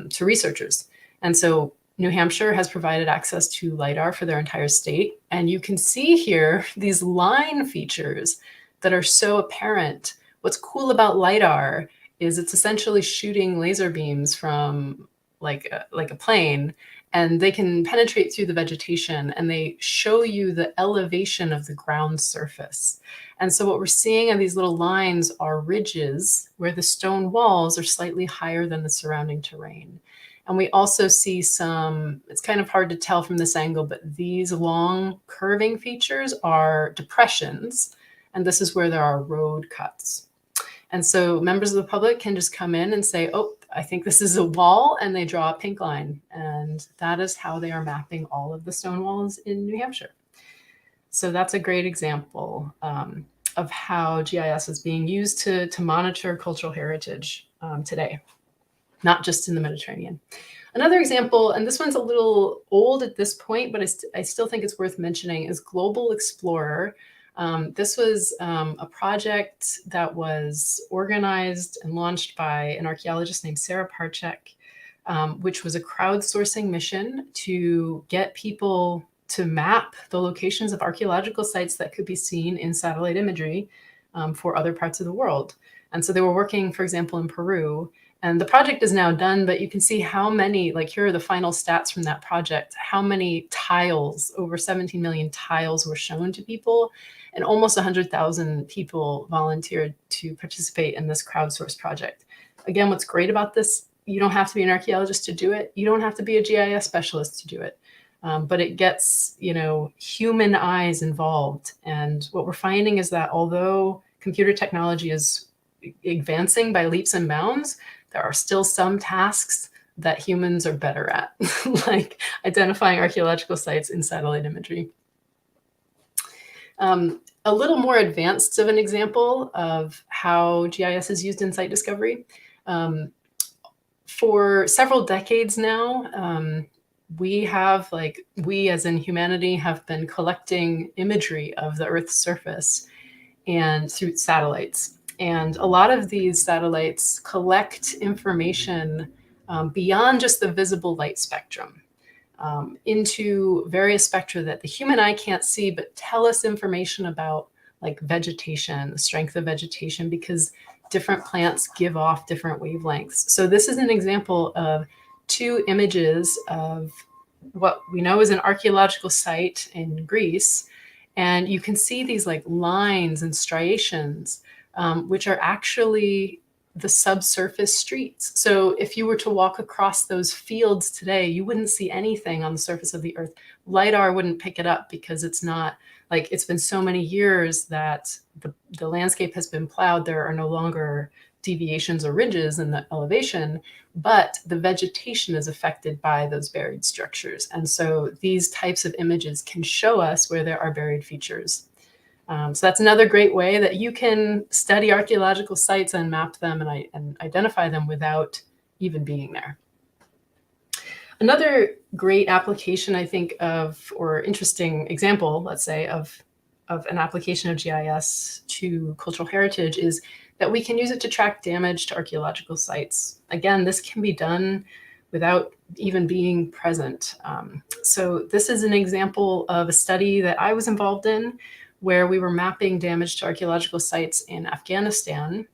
to researchers. And so New Hampshire has provided access to LiDAR for their entire state. And you can see here these line features that are so apparent. What's cool about LiDAR is it's essentially shooting laser beams from like a plane, And they can penetrate through the vegetation, and they show you the elevation of the ground surface. And so what we're seeing on these little lines are ridges where the stone walls are slightly higher than the surrounding terrain. And we also see some, it's kind of hard to tell from this angle, but these long curving features are depressions. And this is where there are road cuts. And so members of the public can just come in and say, oh, I think this is a wall, and they draw a pink line. And that is how they are mapping all of the stone walls in New Hampshire. So that's a great example of how GIS is being used to monitor cultural heritage today, not just in the Mediterranean. Another example, and this one's a little old at this point, but I still think it's worth mentioning, is Global Explorer. This was a project that was organized and launched by an archaeologist named Sarah Parchek, which was a crowdsourcing mission to get people to map the locations of archaeological sites that could be seen in satellite imagery for other parts of the world. And so they were working, for example, in Peru. And the project is now done, but you can see how many, like here are the final stats from that project, how many tiles, over 17 million tiles were shown to people, and almost 100,000 people volunteered to participate in this crowdsourced project. Again, what's great about this, you don't have to be an archaeologist to do it. You don't have to be a GIS specialist to do it. But it gets, human eyes involved. And what we're finding is that although computer technology is advancing by leaps and bounds, there are still some tasks that humans are better at, like identifying archaeological sites in satellite imagery. A little more advanced of an example of how GIS is used in site discovery. For several decades now, we as in humanity have been collecting imagery of the Earth's surface and through satellites. And a lot of these satellites collect information beyond just the visible light spectrum into various spectra that the human eye can't see, but tell us information about like vegetation, the strength of vegetation, because different plants give off different wavelengths. So this is an example of two images of what we know is an archaeological site in Greece. And you can see these like lines and striations, which are actually the subsurface streets. So if you were to walk across those fields today, you wouldn't see anything on the surface of the Earth. LiDAR wouldn't pick it up because it's not like, it's been so many years that the landscape has been plowed. There are no longer deviations or ridges in the elevation, but the vegetation is affected by those buried structures. And so these types of images can show us where there are buried features. So that's another great way that you can study archaeological sites and map them and identify them without even being there. Another great application, I think, or interesting example, let's say, of an application of GIS to cultural heritage is that we can use it to track damage to archaeological sites. Again, this can be done without even being present. So this is an example of a study that I was involved in, where we were mapping damage to archaeological sites in Afghanistan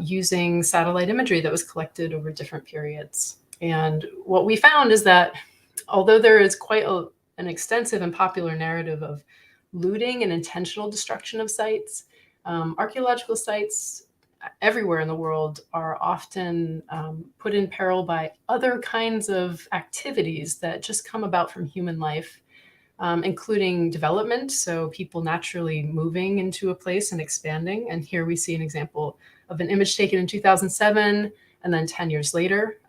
using satellite imagery that was collected over different periods. And what we found is that although there is quite an extensive and popular narrative of looting and intentional destruction of sites, archaeological sites everywhere in the world are often put in peril by other kinds of activities that just come about from human life, including development, so people naturally moving into a place and expanding. And here we see an example of an image taken in 2007 and then 10 years later.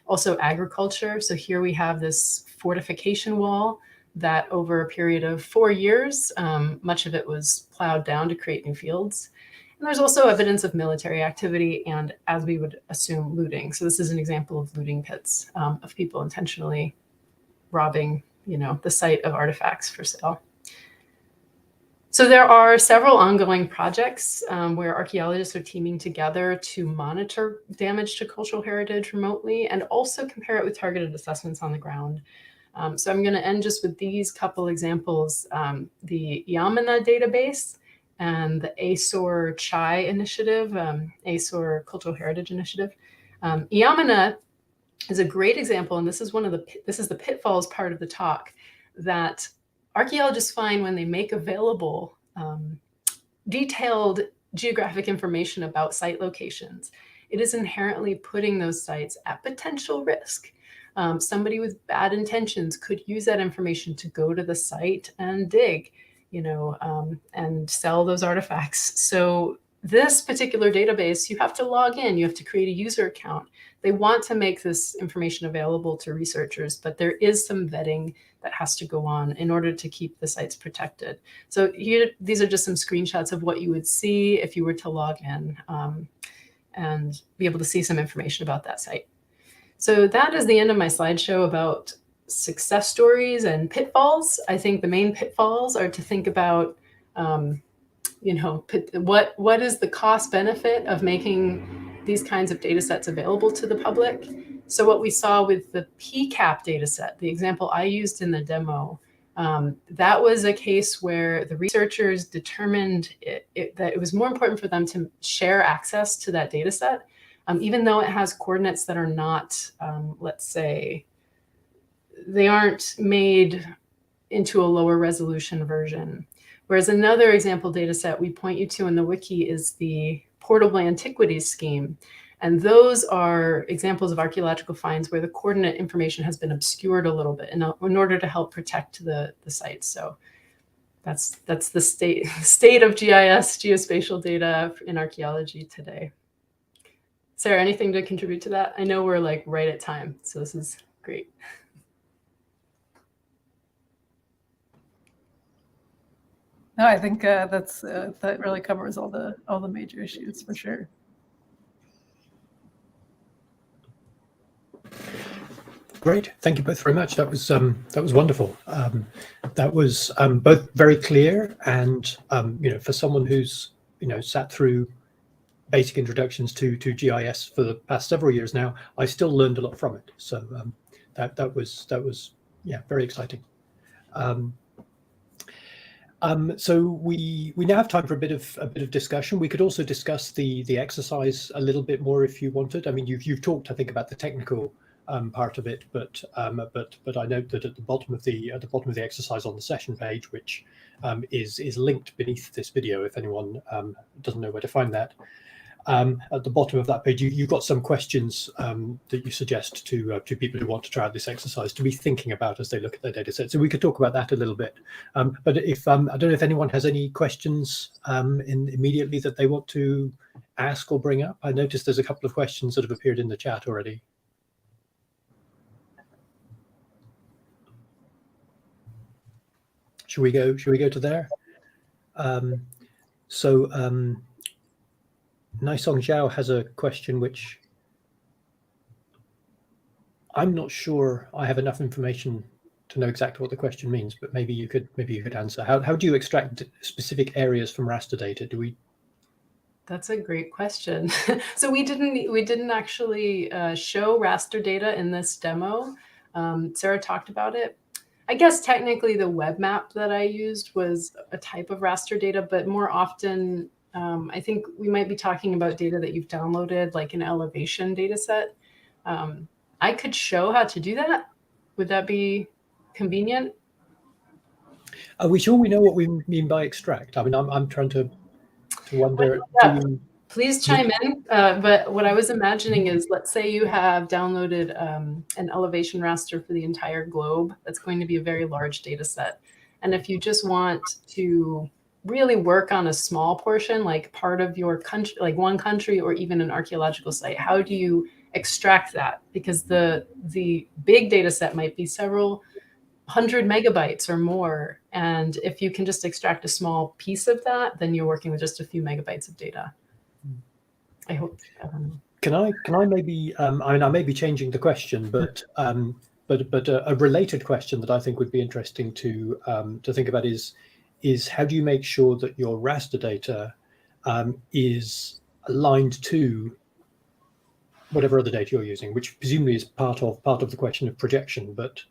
Also agriculture. So here we have this fortification wall that over a period of 4 years, much of it was plowed down to create new fields. And there's also evidence of military activity and, as we would assume, looting. So this is an example of looting pits of people intentionally robbing, the site of artifacts for sale. So there are several ongoing projects where archaeologists are teaming together to monitor damage to cultural heritage remotely and also compare it with targeted assessments on the ground. So I'm going to end just with these couple examples, the Yamana database and the ASOR CHI initiative, ASOR Cultural Heritage Initiative. Yamana is a great example, and this is the pitfalls part of the talk, that archaeologists find when they make available detailed geographic information about site locations, it is inherently putting those sites at potential risk. Somebody with bad intentions could use that information to go to the site and dig, and sell those artifacts. So this particular database, you have to log in, you have to create a user account. They want to make this information available to researchers, but there is some vetting that has to go on in order to keep the sites protected. So here, these are just some screenshots of what you would see if you were to log in and be able to see some information about that site. So that is the end of my slideshow about success stories and pitfalls. I think the main pitfalls are to think about, what is the cost benefit of making these kinds of data sets available to the public. So what we saw with the PCAP data set, the example I used in the demo, that was a case where the researchers determined that it was more important for them to share access to that data set, even though it has coordinates that are not, let's say, they aren't made into a lower resolution version. Whereas another example data set we point you to in the wiki is the portable antiquities scheme. And those are examples of archaeological finds where the coordinate information has been obscured a little bit in order to help protect the sites. So that's the state of GIS, geospatial data in archaeology today. Sarah, anything to contribute to that? I know we're like right at time, so this is great. No, I think that really covers all the major issues for sure. Great, thank you both very much. That was wonderful. That was both very clear and for someone who's sat through basic introductions to GIS for the past several years now, I still learned a lot from it. So that was very exciting. So we now have time for a bit of discussion. We could also discuss the exercise a little bit more if you wanted. I mean, you've talked, I think, about the technical part of it, but I note that at the bottom of the exercise on the session page, which is linked beneath this video, if anyone doesn't know where to find that. At the bottom of that page, you've got some questions that you suggest to people who want to try out this exercise to be thinking about as they look at their data set. So we could talk about that a little bit. But if I don't know if anyone has any questions immediately that they want to ask or bring up. I noticed there's a couple of questions that have appeared in the chat already. Should we go to there? Naisong Zhao has a question which I'm not sure I have enough information to know exactly what the question means, but maybe you could answer. How do you extract specific areas from raster data? That's a great question. So we didn't actually show raster data in this demo. Sarah talked about it. I guess technically the web map that I used was a type of raster data, but more often I think we might be talking about data that you've downloaded, like an elevation data set. I could show how to do that. Would that be convenient? Are we sure we know what we mean by extract? I mean, I'm trying to wonder. Please chime in. But what I was imagining is, let's say you have downloaded an elevation raster for the entire globe. That's going to be a very large data set. And if you just want to really work on a small portion, like part of your country, like one country or even an archaeological site, how do you extract that? Because the big data set might be several 100 megabytes or more. And if you can just extract a small piece of that, then you're working with just a few megabytes of data. I hope. Can I maybe, I mean, I may be changing the question, but a related question that I think would be interesting to think about is how do you make sure that your raster data is aligned to whatever other data you're using, which presumably is part of the question of projection. But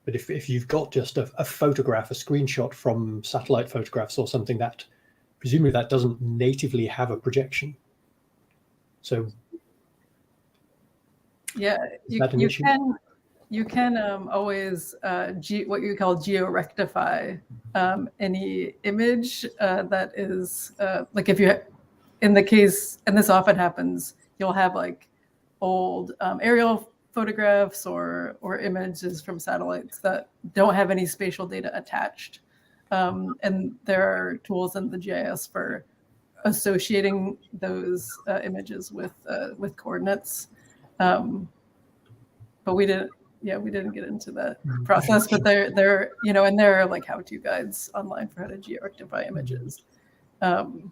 if you've got just a photograph, a screenshot from satellite photographs or something, that presumably that doesn't natively have a projection. So Yeah, you can always what you call geo-rectify any image that is like if you in the case, and this often happens, you'll have like old aerial photographs or images from satellites that don't have any spatial data attached, and there are tools in the GIS for associating those images with coordinates. But we didn't get into that process. But there and there are like how-to guides online for how to geo-rectify images. And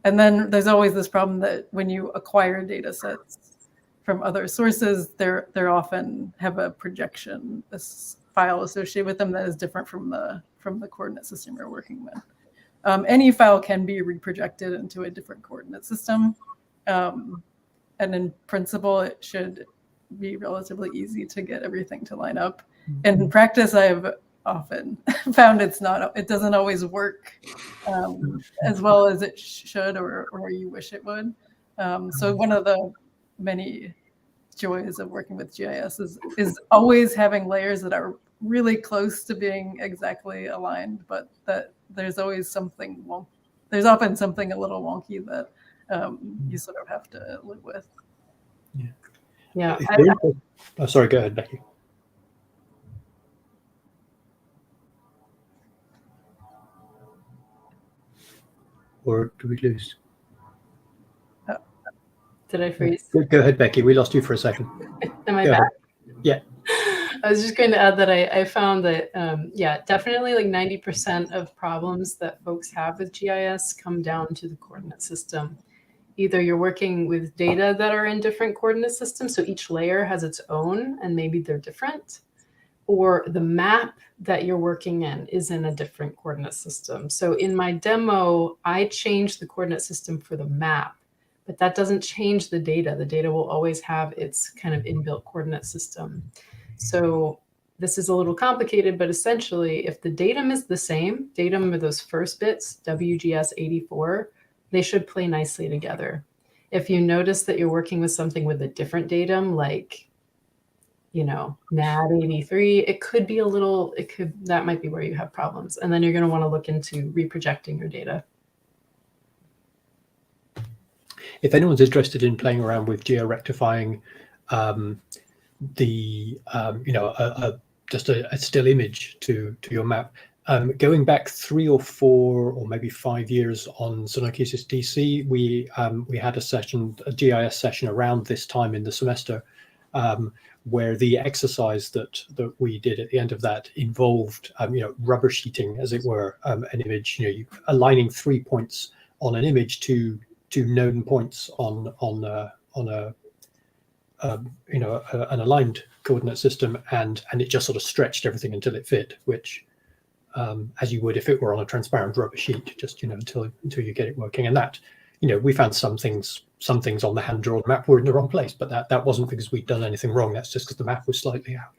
then there's always this problem that when you acquire data sets from other sources, they're often have a projection, this file associated with them that is different from the coordinate system you're working with. Any file can be reprojected into a different coordinate system. And in principle, it should be relatively easy to get everything to line up. And in practice, I've often found it doesn't always work as well as it should or you wish it would. So one of the many joys of working with GIS is always having layers that are really close to being exactly aligned, but that there's always something there's often something a little wonky that you sort of have to live with. Yeah. Oh, sorry, go ahead, Becky. Or do we lose? Did I freeze? Go ahead, Becky. We lost you for a second. Am I back? Yeah. I was just going to add that I found that, definitely like 90% of problems that folks have with GIS come down to the coordinate system. Either you're working with data that are in different coordinate systems, so each layer has its own and maybe they're different, or the map that you're working in is in a different coordinate system. So in my demo, I changed the coordinate system for the map, but that doesn't change the data. The data will always have its kind of inbuilt coordinate system. So this is a little complicated, but essentially if the datum is the same, datum are those first bits, WGS 84, they should play nicely together. If you notice that you're working with something with a different datum, like, NAD 83, that might be where you have problems. And then you're going to want to look into reprojecting your data. If anyone's interested in playing around with geo-rectifying just a still image to your map, going back 3 or 4 or maybe 5 years on SunoikisisDC, we had a GIS session around this time in the semester, where the exercise that we did at the end of that involved rubber sheeting, as it were, an image, aligning 3 points on an image to known points on an aligned coordinate system, and it just sort of stretched everything until it fit, which as you would if it were on a transparent rubber sheet, just until you get it working. And that we found some things on the hand drawn map were in the wrong place, but that wasn't because we'd done anything wrong. That's just because the map was slightly out.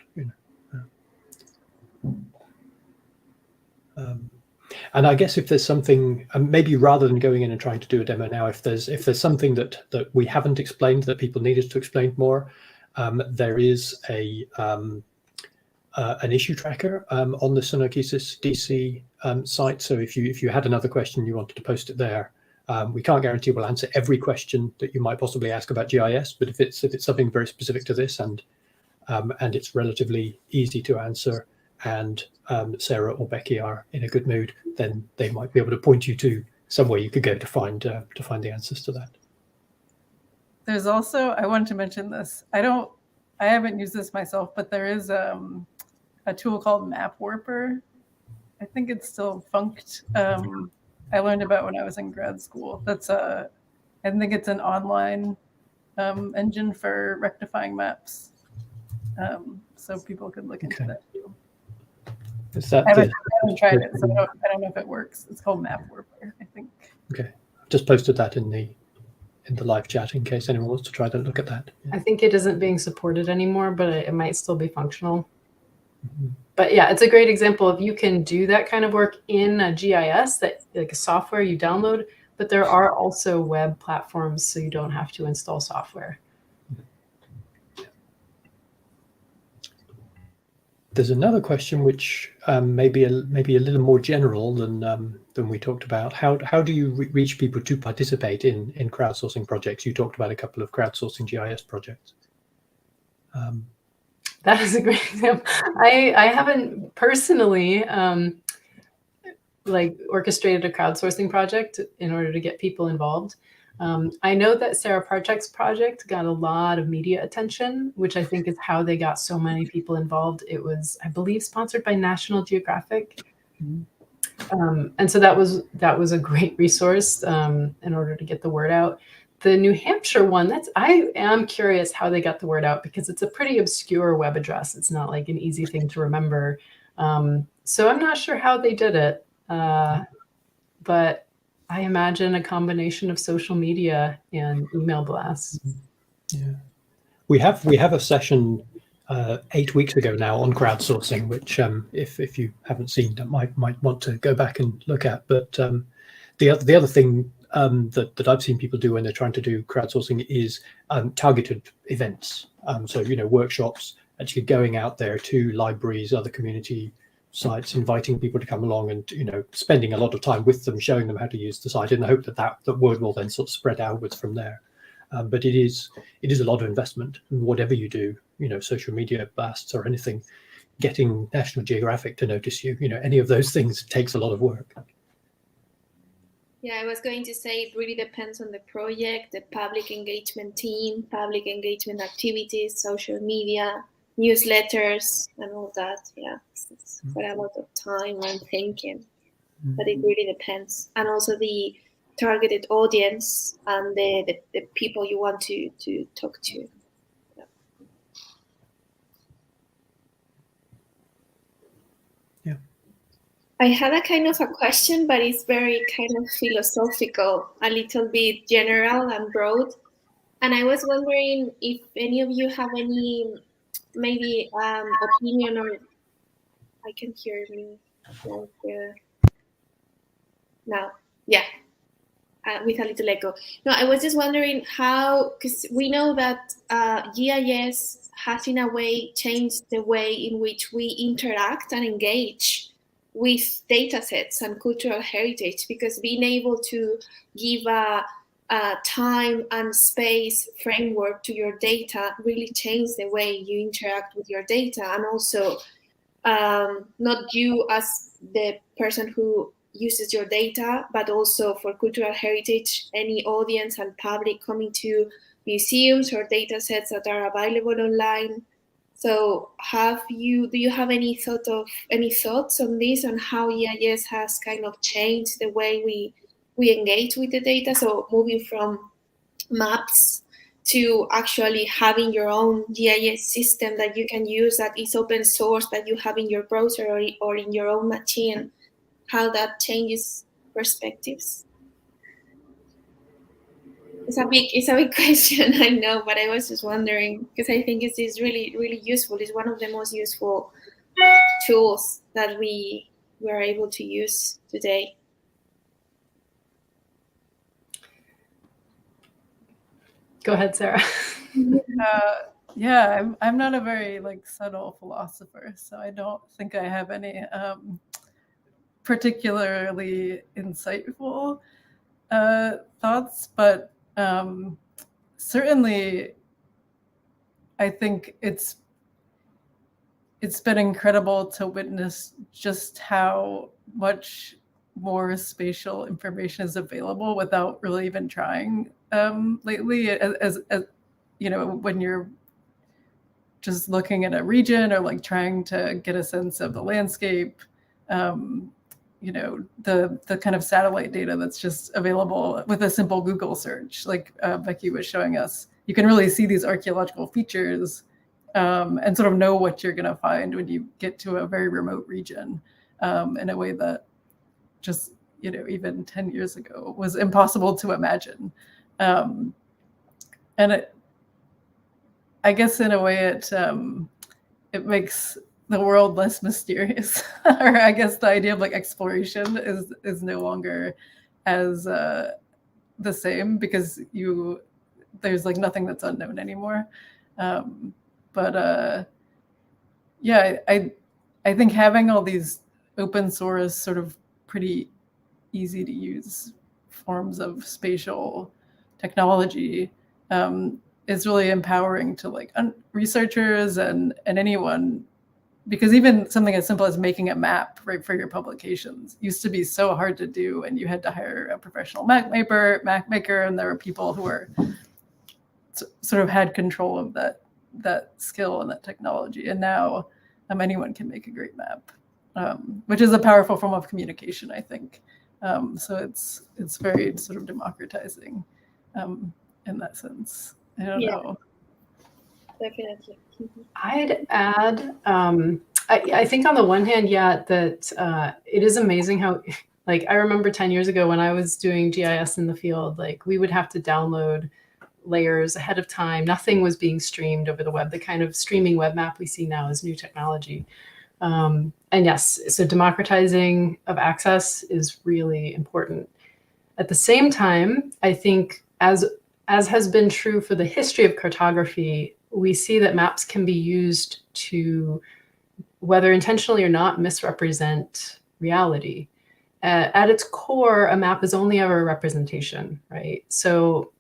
And I guess if there's something, maybe rather than going in and trying to do a demo now, if there's something that we haven't explained that people need us to explain more, there is an issue tracker on the SunoikisisDC site. So if you had another question, you wanted to post it there. We can't guarantee we'll answer every question that you might possibly ask about GIS, but if it's something very specific to this and it's relatively easy to answer, and Sarah or Becky are in a good mood, then they might be able to point you to somewhere you could go to find the answers to that. There's also, I wanted to mention this. I haven't used this myself, but there is a tool called Map Warper. I think it's still funked. I learned about when I was in grad school. I think it's an online engine for rectifying maps. So people could look into that too. I haven't tried it, so I don't know if it works. It's called Map Warper, I think. Okay, I've just posted that in the live chat in case anyone wants to try to look at that. Yeah. I think it isn't being supported anymore, but it might still be functional. Mm-hmm. But yeah, it's a great example of you can do that kind of work in a GIS, that like a software you download, but there are also web platforms, so you don't have to install software. There's another question which maybe a little more general than we talked about. How do you reach people to participate in crowdsourcing projects? You talked about a couple of crowdsourcing GIS projects. That is a great example. I haven't personally orchestrated a crowdsourcing project in order to get people involved. I know that Sarah Parchak's project got a lot of media attention, which I think is how they got so many people involved. It was, I believe, sponsored by National Geographic. And so that was a great resource in order to get the word out. The New Hampshire one, I am curious how they got the word out, because it's a pretty obscure web address. It's not like an easy thing to remember. So I'm not sure how they did it, but I imagine a combination of social media and email blasts. Yeah, we have a session 8 weeks ago now on crowdsourcing, which if you haven't seen, that might want to go back and look at. But the other thing that I've seen people do when they're trying to do crowdsourcing is targeted events. So workshops, actually going out there to libraries, other community sites, inviting people to come along and spending a lot of time with them, showing them how to use the site, in the hope that word will then sort of spread outwards from there. But it is a lot of investment. Whatever you do, social media blasts or anything, getting National Geographic to notice you, any of those things takes a lot of work. Yeah, I was going to say it really depends on the project, the public engagement team, public engagement activities, social media, newsletters, and all that. Yeah, it's quite a lot of time and thinking, but it really depends. And also the targeted audience and the people you want to talk to. I had a kind of a question, but it's very kind of philosophical, a little bit general and broad. And I was wondering if any of you have any maybe opinion, or I can hear me now. Yeah, with a little echo. No, I was just wondering how, because we know that GIS has in a way changed the way in which we interact and engage with data sets and cultural heritage, because being able to give a time and space framework to your data really changed the way you interact with your data. And also not you as the person who uses your data, but also for cultural heritage, any audience and public coming to museums or data sets that are available online. So do you have any thoughts on this, on how GIS has kind of changed the way we engage with the data? So moving from maps to actually having your own GIS system that you can use, that is open source, that you have in your browser or in your own machine, how that changes perspectives? It's a big question, I know, but I was just wondering, because I think it is really, really useful. It's one of the most useful tools that we are able to use today. Go ahead, Sarah. Yeah, I'm not a very subtle philosopher, so I don't think I have any particularly insightful thoughts, but certainly I think it's been incredible to witness just how much more spatial information is available without really even trying lately, as when you're just looking at a region or trying to get a sense of the landscape, the kind of satellite data that's just available with a simple Google search, like Becky was showing us. You can really see these archaeological features and sort of know what you're going to find when you get to a very remote region in a way that just, even 10 years ago was impossible to imagine. And I guess in a way it makes the world less mysterious, or I guess the idea of exploration is no longer as the same, because there's nothing that's unknown anymore. Yeah, I think having all these open source, sort of pretty easy to use forms of spatial technology is really empowering to like researchers and anyone, because even something as simple as making a map, right, for your publications used to be so hard to do, and you had to hire a professional map maker, and there were people who were sort of had control of that skill and that technology. And now anyone can make a great map, which is a powerful form of communication, I think. So it's very sort of democratizing in that sense. I don't know. Definitely. I'd add, I think on the one hand, that it is amazing how, like, I remember 10 years ago when I was doing GIS in the field, like we would have to download layers ahead of time. Nothing was being streamed over the web. The kind of streaming web map we see now is new technology. And yes, so democratizing of access is really important. At the same time, I think as has been true for the history of cartography, we see that maps can be used to, whether intentionally or not, misrepresent reality. At its core, a map is only ever a representation, right? So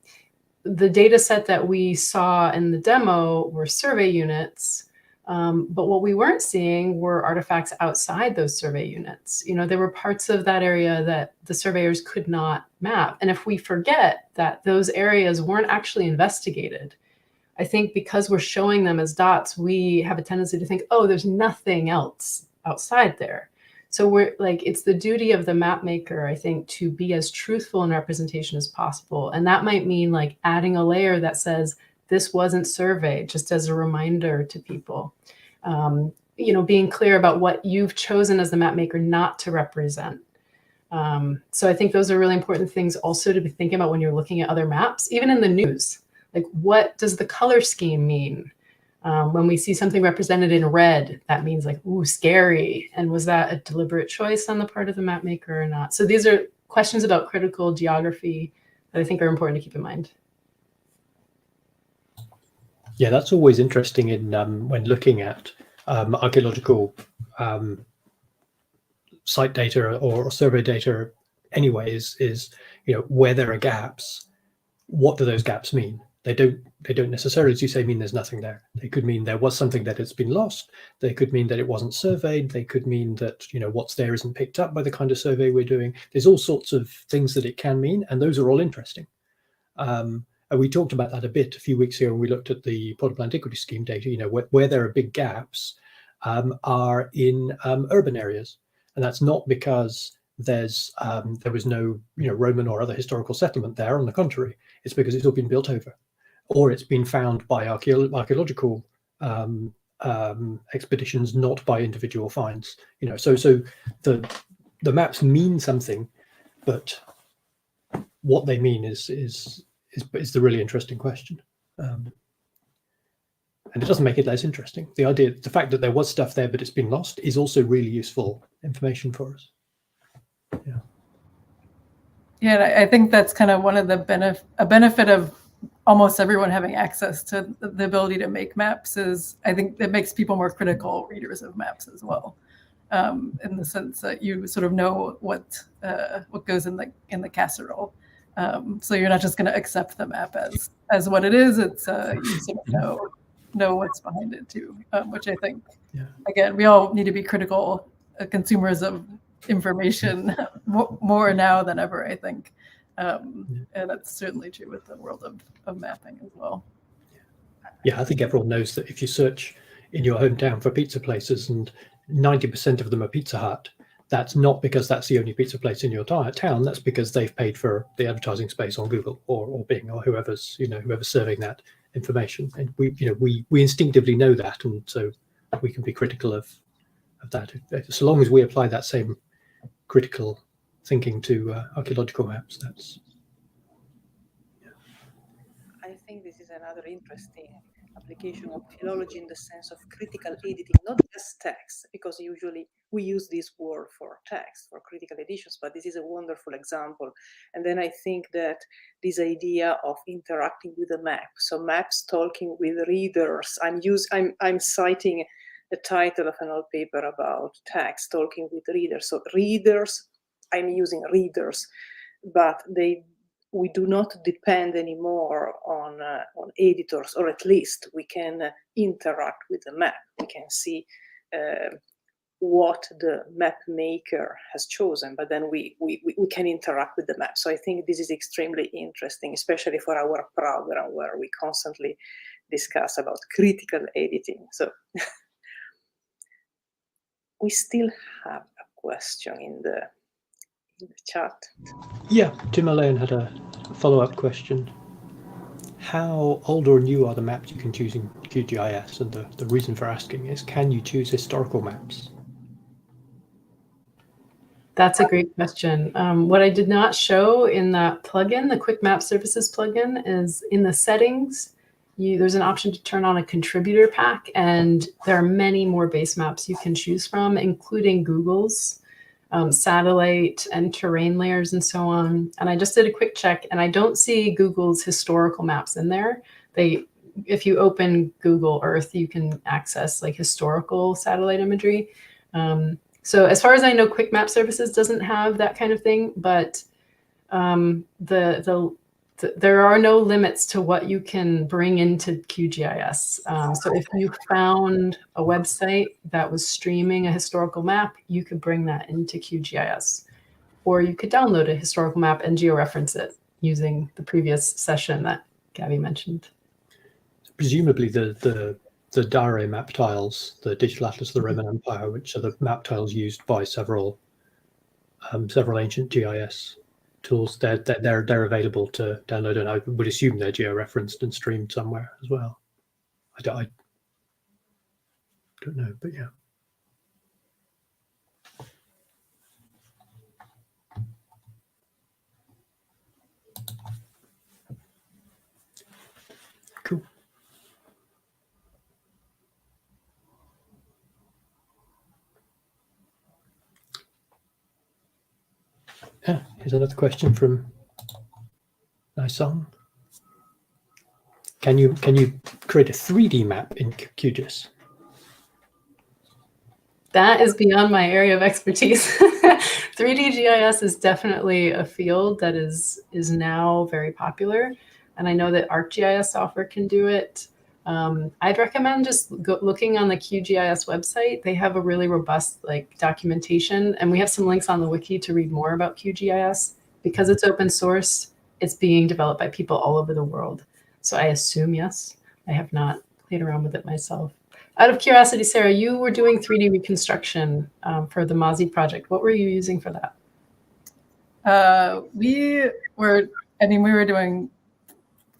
the data set that we saw in the demo were survey units, but what we weren't seeing were artifacts outside those survey units. You know, there were parts of that area that the surveyors could not map. And if we forget that those areas weren't actually investigated, I think because we're showing them as dots, we have a tendency to think, oh, there's nothing else outside there. So we're like, it's the duty of the map maker, I think, to be as truthful in representation as possible. And that might mean like adding a layer that says, this wasn't surveyed, just as a reminder to people. You know, being clear about what you've chosen as the map maker not to represent. So I think those are really important things also to be thinking about when you're looking at other maps, even in the news. Like, what does the color scheme mean? When we see something represented in red, that means like, ooh, scary. And was that a deliberate choice on the part of the map maker or not? So these are questions about critical geography that I think are important to keep in mind. Yeah, that's always interesting in when looking at archaeological site data or survey data anyway, is you know, where there are gaps, what do those gaps mean? They don't necessarily, as you say, mean there's nothing there. They could mean there was something that has been lost. They could mean that it wasn't surveyed. They could mean that, you know, what's there isn't picked up by the kind of survey we're doing. There's all sorts of things that it can mean, and those are all interesting. And we talked about that a bit a few weeks ago when we looked at the portable antiquity scheme data. You know, where there are big gaps are in urban areas, and that's not because there was no, you know, Roman or other historical settlement there. On the contrary, it's because it's all been built over, or it's been found by archaeological expeditions, not by individual finds. You know, so the maps mean something, but what they mean is the really interesting question, and it doesn't make it less interesting. The fact that there was stuff there but it's been lost is also really useful information for us. Yeah, I think that's kind of one of the benefit of almost everyone having access to the ability to make maps is, I think it makes people more critical readers of maps as well, in the sense that you sort of know what goes in the casserole. So you're not just going to accept the map as what it is. It's you sort of know what's behind it too, which I think, again, we all need to be critical consumers of information more now than ever, I think. And that's certainly true with the world of mapping as well. Yeah, I think everyone knows that if you search in your hometown for pizza places and 90% of them are Pizza Hut, that's not because that's the only pizza place in your town. That's because they've paid for the advertising space on Google or Bing or whoever's serving that information. And we instinctively know that, and so we can be critical of that. So long as we apply that same critical thinking to archaeological maps, that's. I think this is another interesting application of philology in the sense of critical editing, not just text, because usually we use this word for text, for critical editions, but this is a wonderful example. And then I think that this idea of interacting with the map, so maps talking with readers, I'm citing the title of an old paper about text talking with readers. So readers, I'm using readers, but we do not depend anymore on editors, or at least we can interact with the map. We can see what the map maker has chosen, but then we can interact with the map. So I think this is extremely interesting, especially for our program where we constantly discuss about critical editing. So we still have a question in the chat. Yeah, Tim Elaine had a follow-up question. How old or new are the maps you can choose in QGIS? And the reason for asking is, can you choose historical maps? That's a great question. What I did not show in that plugin, the Quick Map Services plugin, is in the settings, there's an option to turn on a contributor pack, and there are many more base maps you can choose from, including Google's satellite and terrain layers and so on. And I just did a quick check, and I don't see Google's historical maps in there. If you open Google Earth, you can access like historical satellite imagery. So as far as I know, Quick Map Services doesn't have that kind of thing, but there are no limits to what you can bring into QGIS. So if you found a website that was streaming a historical map, you could bring that into QGIS. Or you could download a historical map and georeference it using the previous session that Gabby mentioned. Presumably the Dare map tiles, the Digital Atlas of the Roman Empire, which are the map tiles used by several ancient GIS tools, they're available to download, and I would assume they're georeferenced and streamed somewhere as well. I don't know, but yeah. Cool. Yeah, here's another question from Nisong. Can you create a 3D map in QGIS? That is beyond my area of expertise. 3D GIS is definitely a field that is now very popular, and I know that ArcGIS software can do it. I'd recommend just looking on the QGIS website. They have a really robust documentation, and we have some links on the wiki to read more about QGIS. Because it's open source, it's being developed by people all over the world. So I assume yes. I have not played around with it myself. Out of curiosity, Sarah, you were doing 3D reconstruction for the Mozzie project. What were you using for that? We were doing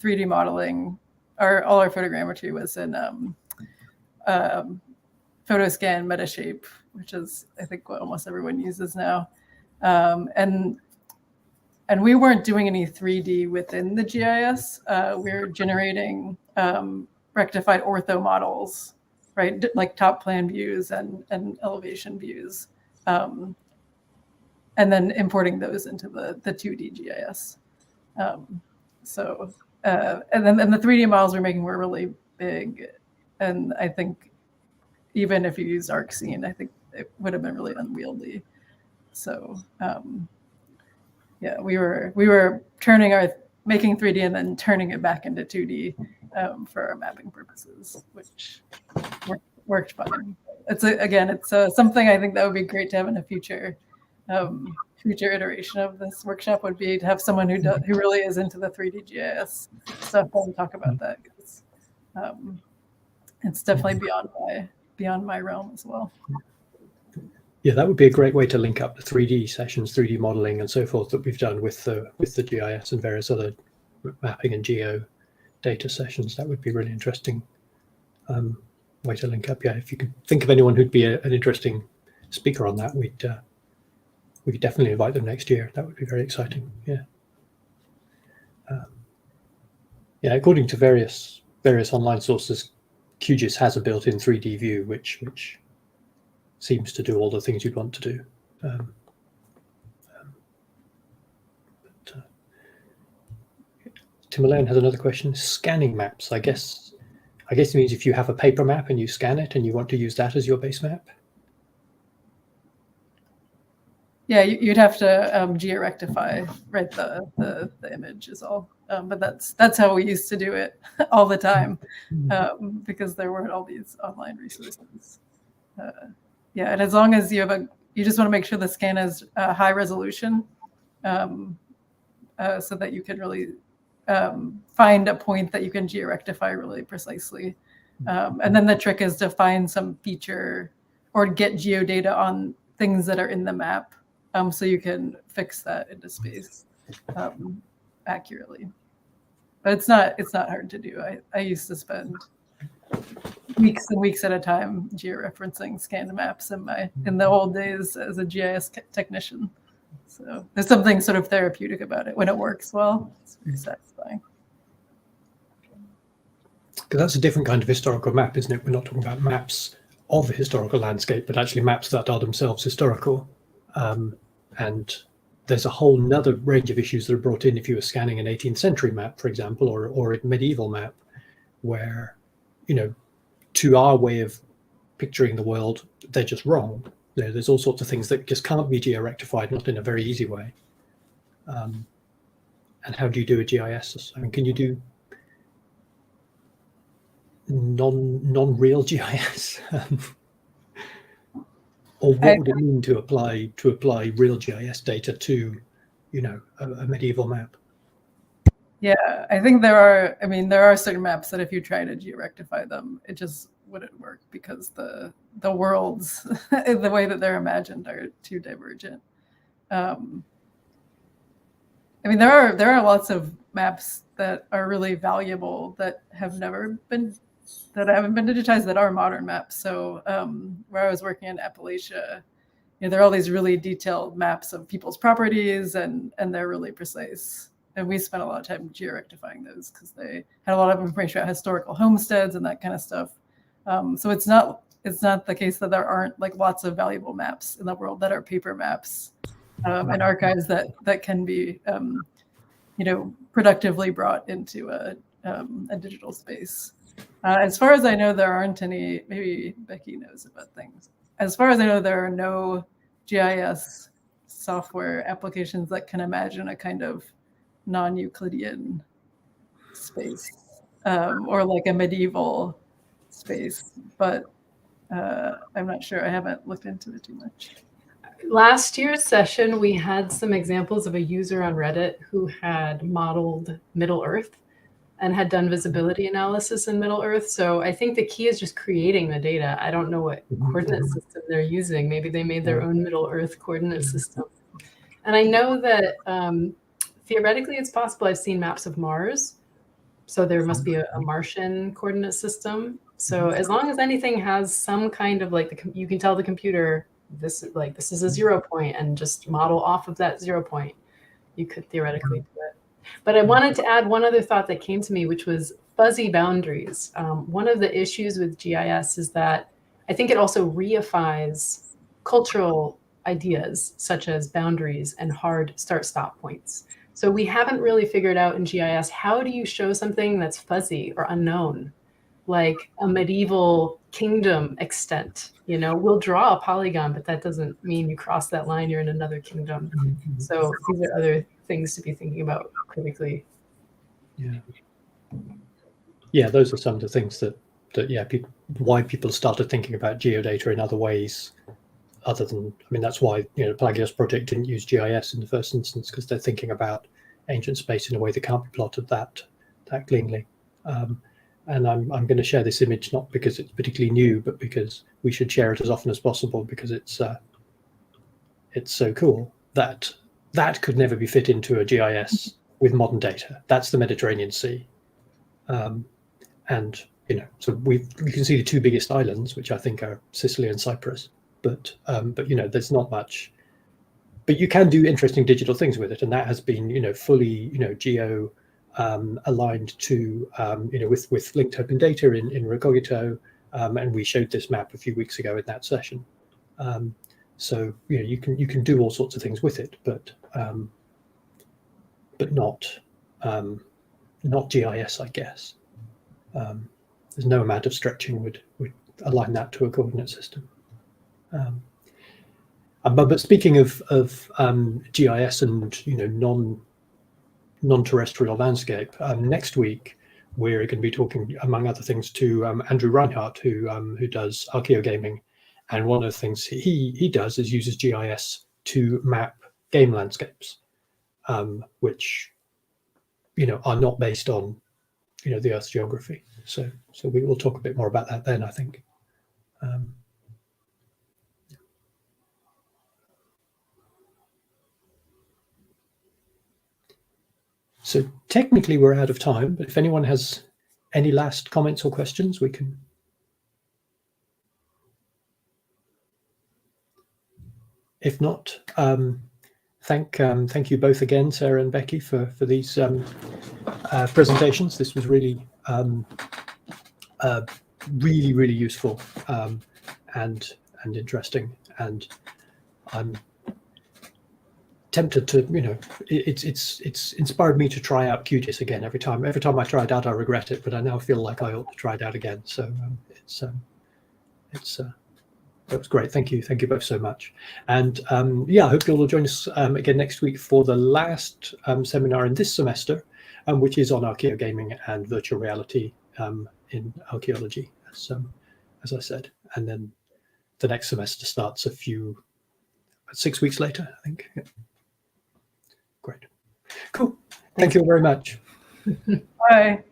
3D modeling. All our photogrammetry was in PhotoScan Metashape, which is, I think, what almost everyone uses now. And we weren't doing any 3D within the GIS. We were generating rectified ortho models, right? Like top plan views and elevation views, and then importing those into the 2D GIS. And the 3D models we're making were really big, and I think even if you used ArcScene, I think it would have been really unwieldy. So yeah, we were making 3D and then turning it back into 2D for our mapping purposes, which worked fine. It's something I think that would be great to have in a future iteration of this workshop, would be to have someone who really is into the 3D GIS stuff and talk about that, because it's definitely beyond my realm as well. Yeah, that would be a great way to link up the 3D sessions, 3D modeling and so forth that we've done with the GIS and various other mapping and geo data sessions. That would be really interesting way to link up. Yeah, if you could think of anyone who'd be an interesting speaker on that, we could definitely invite them next year. That would be very exciting. Yeah. Yeah, according to various online sources, QGIS has a built-in 3D view, which seems to do all the things you'd want to do. Tim Elaine has another question. Scanning maps, I guess I guess it means if you have a paper map and you scan it and you want to use that as your base map. Yeah, you'd have to georectify, right, the image is all. But that's how we used to do it all the time, because there weren't all these online resources. Yeah, and as long as you have you just want to make sure the scan is high resolution, so that you can really find a point that you can georectify really precisely. And then the trick is to find some feature or get geodata on things that are in the map, so you can fix that into space accurately. But it's not hard to do. I used to spend weeks and weeks at a time georeferencing scanned maps in the old days as a GIS technician. So there's something sort of therapeutic about it when it works well. It's very satisfying. Because that's a different kind of historical map, isn't it? We're not talking about maps of the historical landscape, but actually maps that are themselves historical. And there's a whole nother range of issues that are brought in if you were scanning an 18th century map, for example, or a medieval map, where, you know, to our way of picturing the world, they're just wrong. You know, there's all sorts of things that just can't be georectified, not in a very easy way. And how do you do a GIS? I mean, can you do non-real GIS? Or what would it mean to apply real GIS data to, you know, a medieval map? Yeah, I think there are certain maps that if you try to georectify them, it just wouldn't work because the worlds, the way that they're imagined, are too divergent. I mean, there are lots of maps that are really valuable that haven't been digitized, that are modern maps. So where I was working in Appalachia, you know, there are all these really detailed maps of people's properties, and they're really precise. And we spent a lot of time georectifying those because they had a lot of information about historical homesteads and that kind of stuff. So it's not the case that there aren't like lots of valuable maps in the world that are paper maps and archives that can be you know, productively brought into a digital space. As far as I know, there aren't any. Maybe Becky knows about things. As far as I know, there are no GIS software applications that can imagine a kind of non-Euclidean space or like a medieval space. But I'm not sure. I haven't looked into it too much. Last year's session, we had some examples of a user on Reddit who had modeled Middle Earth and had done visibility analysis in Middle Earth. So I think the key is just creating the data. I don't know what coordinate system they're using. Maybe they made their own Middle Earth coordinate system. And I know that theoretically it's possible. I've seen maps of Mars. So there must be a Martian coordinate system. So as long as anything has some kind of like, you can tell the computer, this is a 0 point, and just model off of that 0 point, you could theoretically do it. But I wanted to add one other thought that came to me, which was fuzzy boundaries. One of the issues with GIS is that I think it also reifies cultural ideas such as boundaries and hard start-stop points. So we haven't really figured out in GIS, how do you show something that's fuzzy or unknown, like a medieval kingdom extent? You know, we'll draw a polygon, but that doesn't mean you cross that line, you're in another kingdom. So these are other things to be thinking about critically. Yeah, those are some of the things that why people started thinking about geodata in other ways, other than, I mean, that's why, you know, the Pelagios project didn't use GIS in the first instance, because they're thinking about ancient space in a way that can't be plotted that cleanly. And I'm going to share this image not because it's particularly new, but because we should share it as often as possible, because it's so cool that could never be fit into a GIS with modern data. That's the Mediterranean Sea, and you know, so you can see the two biggest islands, which I think are Sicily and Cyprus. But you know, there's not much. But you can do interesting digital things with it, and that has been, you know, fully, you know, geo aligned to, you know, with linked open data in Recogito, and we showed this map a few weeks ago in that session. So you know, you can do all sorts of things with it, but not GIS, I guess. there's no amount of stretching would align that to a coordinate system. But speaking of GIS and non-terrestrial landscape, next week we're going to be talking, among other things, to Andrew Reinhardt, who does archaeogaming, and one of the things he does is uses GIS to map game landscapes, which are not based on the Earth's geography. So we will talk a bit more about that then, I think. So technically we're out of time, but if anyone has any last comments or questions, we can. If not, thank you both again, Sarah and Becky, for these presentations. This was really really useful and interesting, and I'm tempted to, it's inspired me to try out QGIS again. Every time I try it out, I regret it, but I now feel like I ought to try it out again. So that was great. Thank you both so much. And yeah, I hope you'll join us again next week for the last seminar in this semester, which is on archaeogaming and virtual reality in archaeology, as I said. And then the next semester starts 6 weeks later, I think. Yeah. Great. Cool. Thank you all very much. Bye.